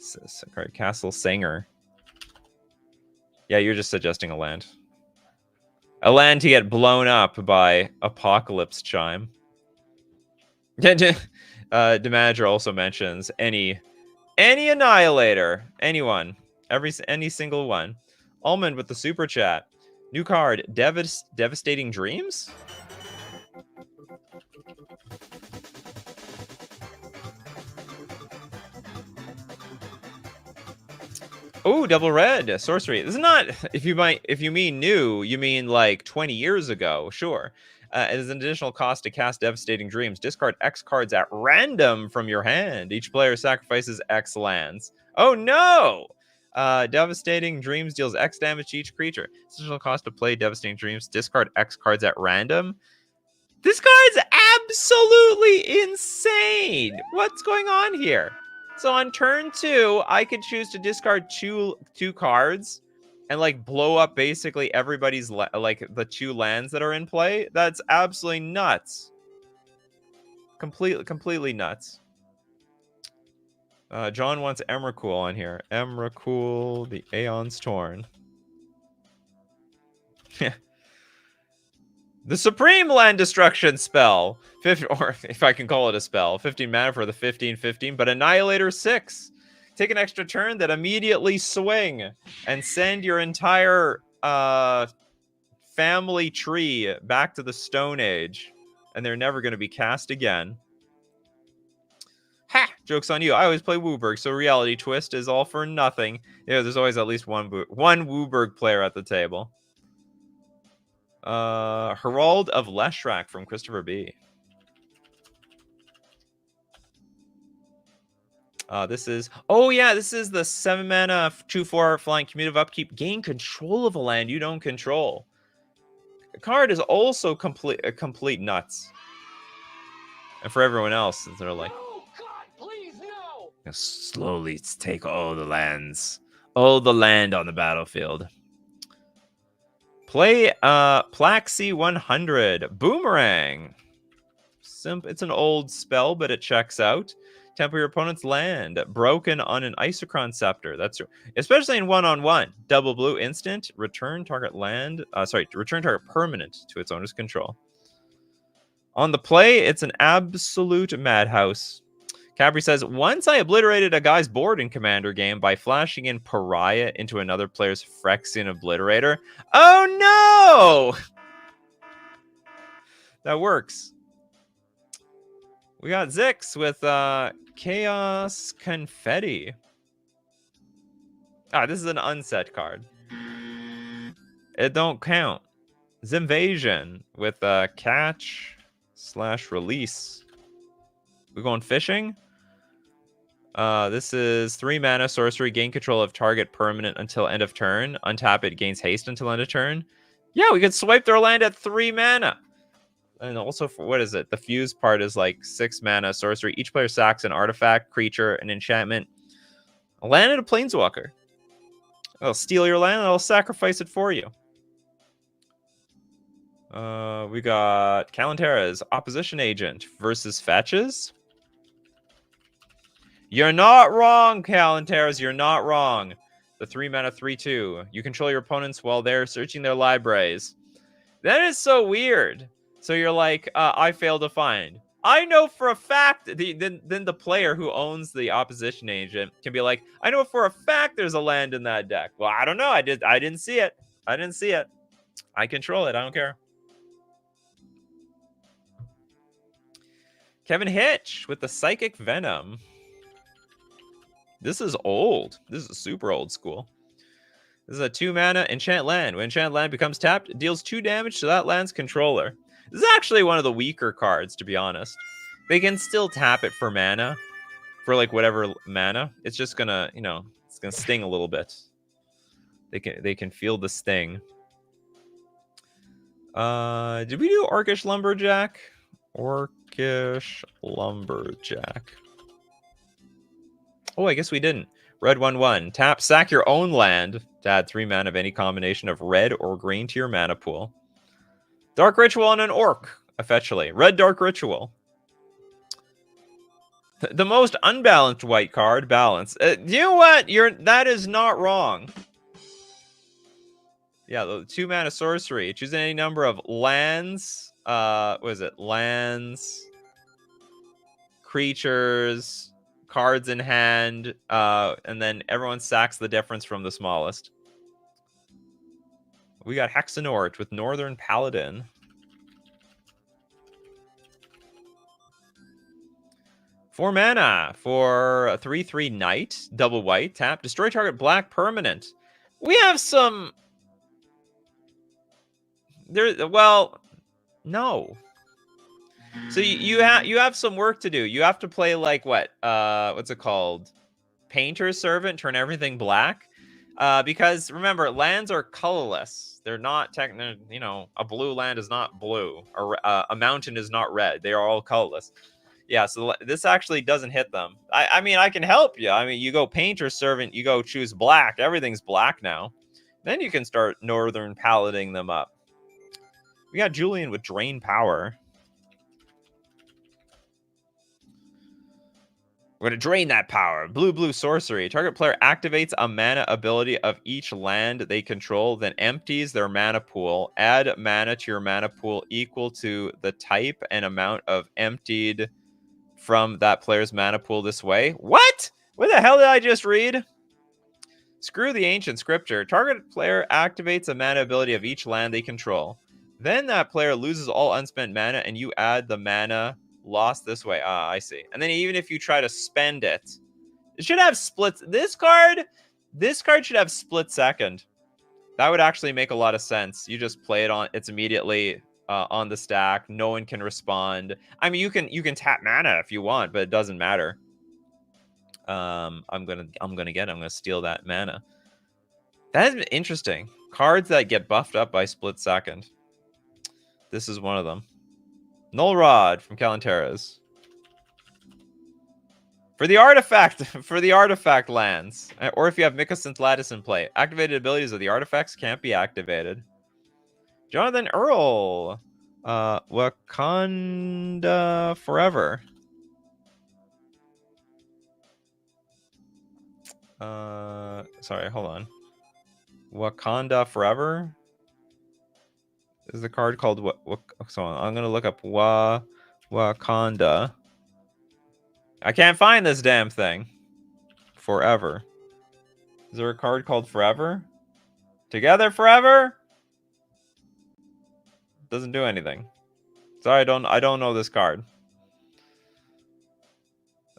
Sorry, Castle Singer. Yeah, you're just suggesting a land. A land to get blown up by Apocalypse Chime. The manager also mentions any Annihilator. Anyone. Any single one. Almond with the super chat. New card, Devastating Dreams? Oh, double red sorcery. This is not if you mean new, you mean like 20 years ago, sure. It is an additional cost to cast Devastating Dreams. Discard X cards at random from your hand. Each player sacrifices X lands. Oh no! Devastating Dreams deals X damage to each creature. Additional cost to play Devastating Dreams. Discard X cards at random. This card's absolutely insane. What's going on here? So on turn 2, I could choose to discard two cards and like blow up basically everybody's like the 2 lands that are in play. That's absolutely nuts. Completely nuts. John wants Emrakul on here. Emrakul, the Aeon's Torn. The Supreme Land Destruction spell. Or if I can call it a spell. 15 mana for the 15/15, but Annihilator 6. Take an extra turn, then immediately swing and send your entire family tree back to the Stone Age. And they're never going to be cast again. Ha! Joke's on you. I always play Wooburg, so Reality Twist is all for nothing. Yeah, there's always at least one Wooburg player at the table. Herald of Leshrac from Christopher B. This is the 7 mana 2/4 flying cumulative upkeep. Gain control of a land you don't control. The card is also complete nuts. And for everyone else, they're like, no, God, please, no. Slowly take all the lands, all the land on the battlefield. Play Plaxi 100 Boomerang. It's an old spell, but it checks out. Temple your opponent's land. Broken on an Isochron Scepter. That's especially in 1-on-1. Double blue instant. Return target land. Return target permanent to its owner's control. On the play, it's an absolute madhouse. Cabri says, once I obliterated a guy's board in Commander game by flashing in Pariah into another player's Phyrexian Obliterator. Oh no! That works. We got Zix with Chaos Confetti. This is an unset card. It don't count. Zinvasion with catch/release. We going fishing? This is 3 mana sorcery. Gain control of target permanent until end of turn. Untap it, gains haste until end of turn. Yeah, we could swipe their land at 3 mana. And also, for what is it? The fuse part is like 6 mana sorcery. Each player sacks an artifact, creature, an enchantment, a land, and a planeswalker. I'll steal your land and I'll sacrifice it for you. We got Kalantara's Opposition Agent versus Fetches. You're not wrong, Kalanteras. You're not wrong. The 3-mana 3/2. You control your opponents while they're searching their libraries. That is so weird. So you're like, I failed to find. I know for a fact. Then the player who owns the opposition agent can be like, I know for a fact there's a land in that deck. Well, I don't know. I didn't see it. I didn't see it. I control it. I don't care. Kevin Hitch with the Psychic Venom. This is old. This is super old school. This is a 2-mana enchant land. When enchant land becomes tapped, it deals 2 damage to that land's controller. This is actually one of the weaker cards, to be honest. They can still tap it for mana, for like whatever mana. It's just gonna, you know, it's gonna sting a little bit. They can feel the sting. Did we do Orcish Lumberjack? Orcish Lumberjack. Oh, I guess we didn't. Red 1/1. Tap, sack your own land to add 3 mana of any combination of red or green to your mana pool. Dark Ritual and an Orc, effectively. Red Dark Ritual. The most unbalanced white card, balance. You know what? That is not wrong. Yeah, the 2-mana sorcery. Choose any number of lands. What is it? Lands, creatures, cards in hand, and then everyone sacks the difference from the smallest. We got Hexenort with Northern Paladin. Four mana for a 3/3 Knight, double white, tap, destroy target black permanent. We have some... Well, no. So you have some work to do. You have to play like what? What's it called? Painter's Servant, turn everything black. Because remember, lands are colorless. They're not technically, you know, a blue land is not blue, or a mountain is not red. They are all colorless. Yeah, so this actually doesn't hit them. I mean, I can help you. I mean, you go Painter's Servant, you go choose black. Everything's black now. Then you can start Northern Palading them up. We got Julian with Drain Power. We're going to drain that power. Blue sorcery. Target player activates a mana ability of each land they control, then empties their mana pool. Add mana to your mana pool equal to the type and amount of emptied from that player's mana pool this way. What? What the hell did I just read? Screw the ancient scripture. Target player activates a mana ability of each land they control. Then that player loses all unspent mana and you add the mana lost this way. Ah, I see. And then even if you try to spend it, it should have splits. This card should have split second. That would actually make a lot of sense. You just play it on, it's immediately on the stack. No one can respond. I mean, you can tap mana if you want, but it doesn't matter. I'm gonna steal that mana. That is interesting. Cards that get buffed up by split second. This is one of them. Null Rod from Kalanteras. For the artifact lands, or if you have Mycosynth Lattice in play, activated abilities of the artifacts can't be activated. Jonathan Earl, Wakanda Forever. Sorry, hold on. Wakanda Forever. Is the card called what? So I'm gonna look up Wakanda. I can't find this damn thing. Forever. Is there a card called Forever? Together Forever? Doesn't do anything. Sorry, I don't know this card.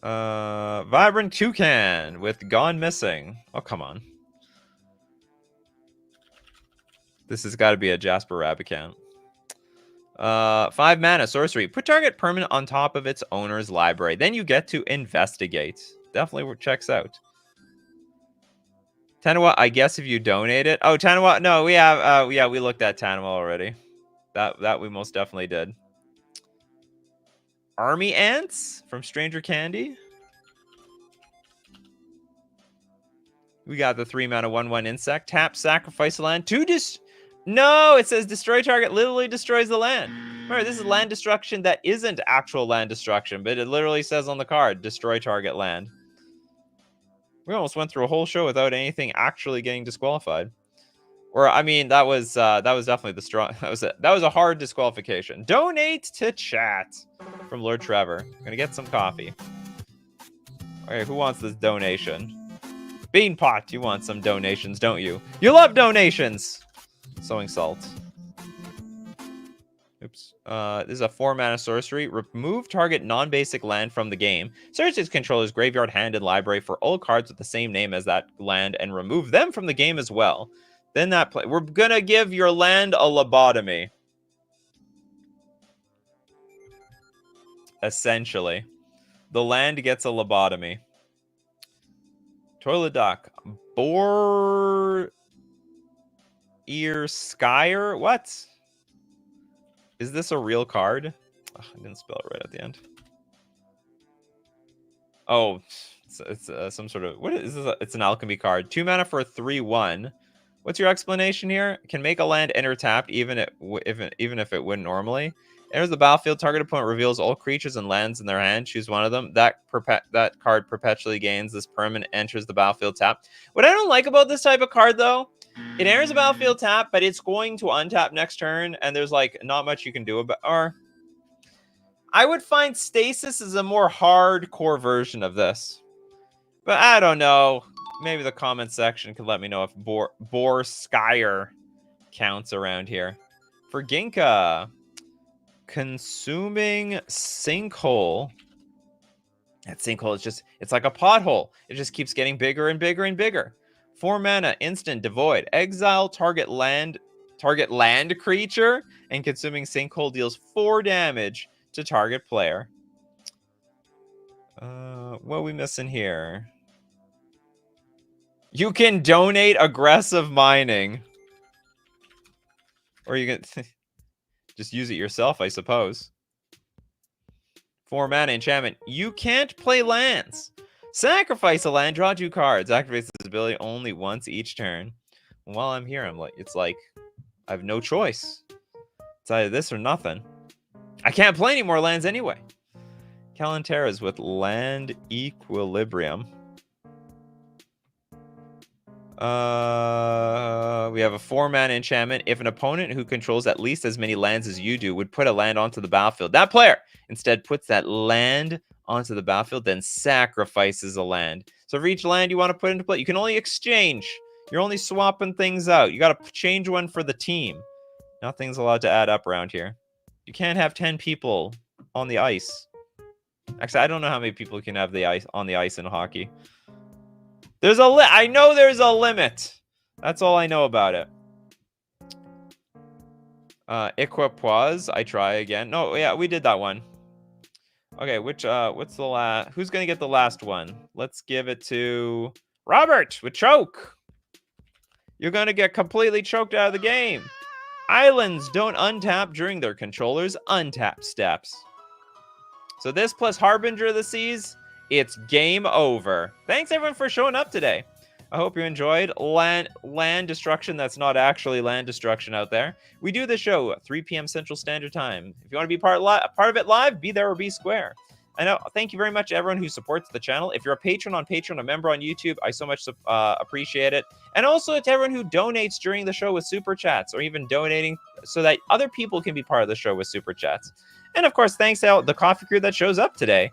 Vibrant Toucan with Gone Missing. Oh, come on. This has got to be a Jasper Rabbit. 5 mana sorcery. Put target permanent on top of its owner's library. Then you get to investigate. Definitely checks out. Tanawa, I guess if you donate it. Oh, Tanawa. No, we have. Yeah, we looked at Tanawa already. That we most definitely did. Army Ants from Stranger Candy. We got the 3 mana 1/1 insect. Tap, sacrifice a land to No, it says destroy target literally destroys the land. Remember, this is land destruction that isn't actual land destruction, but it literally says on the card, destroy target land. We almost went through a whole show without anything actually getting disqualified. Or I mean, that was definitely the strong. That was a hard disqualification. Donate to chat from Lord Trevor. I'm gonna get some coffee. Okay, who wants this donation? Beanpot, you want some donations, don't you? You love donations. Sowing salt. Oops. This is a 4-mana sorcery. Remove target non-basic land from the game. Search its controller's graveyard, hand, and library for all cards with the same name as that land and remove them from the game as well. Then we're gonna give your land a lobotomy. Essentially. The land gets a lobotomy. Toilet Dock. Boar... Ear Skyer? What? Is this a real card? Oh, I didn't spell it right at the end. Oh, it's some sort of... What is this? It's an alchemy card. 2 mana for a 3/1. What's your explanation here? Can make a land enter tapped even if it wouldn't normally. Enters the battlefield. Target opponent reveals all creatures and lands in their hand. Choose one of them. That card perpetually gains. This permanent enters the battlefield tapped. What I don't like about this type of card, though, it enters the battlefield tapped, but it's going to untap next turn, and there's like not much you can do about. Or I would find Stasis is a more hardcore version of this, but I don't know. Maybe the comment section could let me know if Boar Skyer counts around here. For Ginka, Consuming Sinkhole. That sinkhole is just, it's like a pothole. It just keeps getting bigger and bigger and bigger. 4 mana, instant, devoid. Exile target land creature, and Consuming Sinkhole deals 4 damage to target player. What are we missing here? You can donate aggressive mining. Or you can just use it yourself, I suppose. 4 mana enchantment. You can't play lands. Sacrifice a land, draw 2 cards. Activates this ability only once each turn. And while I'm here, it's like I have no choice. It's either this or nothing. I can't play any more lands anyway. Kalantara's with Land Equilibrium. We have a 4 mana enchantment. If an opponent who controls at least as many lands as you do would put a land onto the battlefield, that player instead puts that land onto the battlefield, then sacrifices a land. So for each land you want to put into play, you can only exchange. You're only swapping things out. You got to change one for the team. Nothing's allowed to add up around here. You can't have 10 people on the ice. Actually, I don't know how many people can have the ice on the ice in hockey. There's I know there's a limit. That's all I know about it. Equipoise. I try again. No, yeah, we did that one. Okay, what's the last? Who's gonna get the last one? Let's give it to Robert with Choke. You're gonna get completely choked out of the game. Islands don't untap during their controller's untap steps. So this plus Harbinger of the Seas, it's game over. Thanks everyone for showing up today. I hope you enjoyed land destruction that's not actually land destruction out there. We do the show at 3 p.m. Central Standard Time. If you want to be part of it live, be there or be square. I know. Thank you very much to everyone who supports the channel. If you're a patron on Patreon, a member on YouTube, I so much appreciate it. And also to everyone who donates during the show with super chats, or even donating so that other people can be part of the show with super chats. And of course, thanks to the coffee crew that shows up today.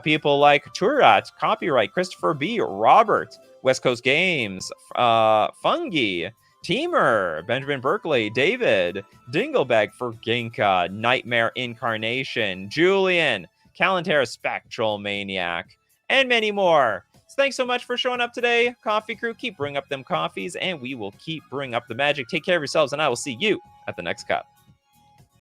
People like Turat, Copyright, Christopher B, Robert, West Coast Games, Fungi, Teamer, Benjamin Berkeley, David, Dinglebag for Ginka, Nightmare Incarnation, Julian, Kalantara Spectral Maniac, and many more. So thanks so much for showing up today, Coffee Crew. Keep bringing up them coffees, and we will keep bringing up the magic. Take care of yourselves, and I will see you at the next cup.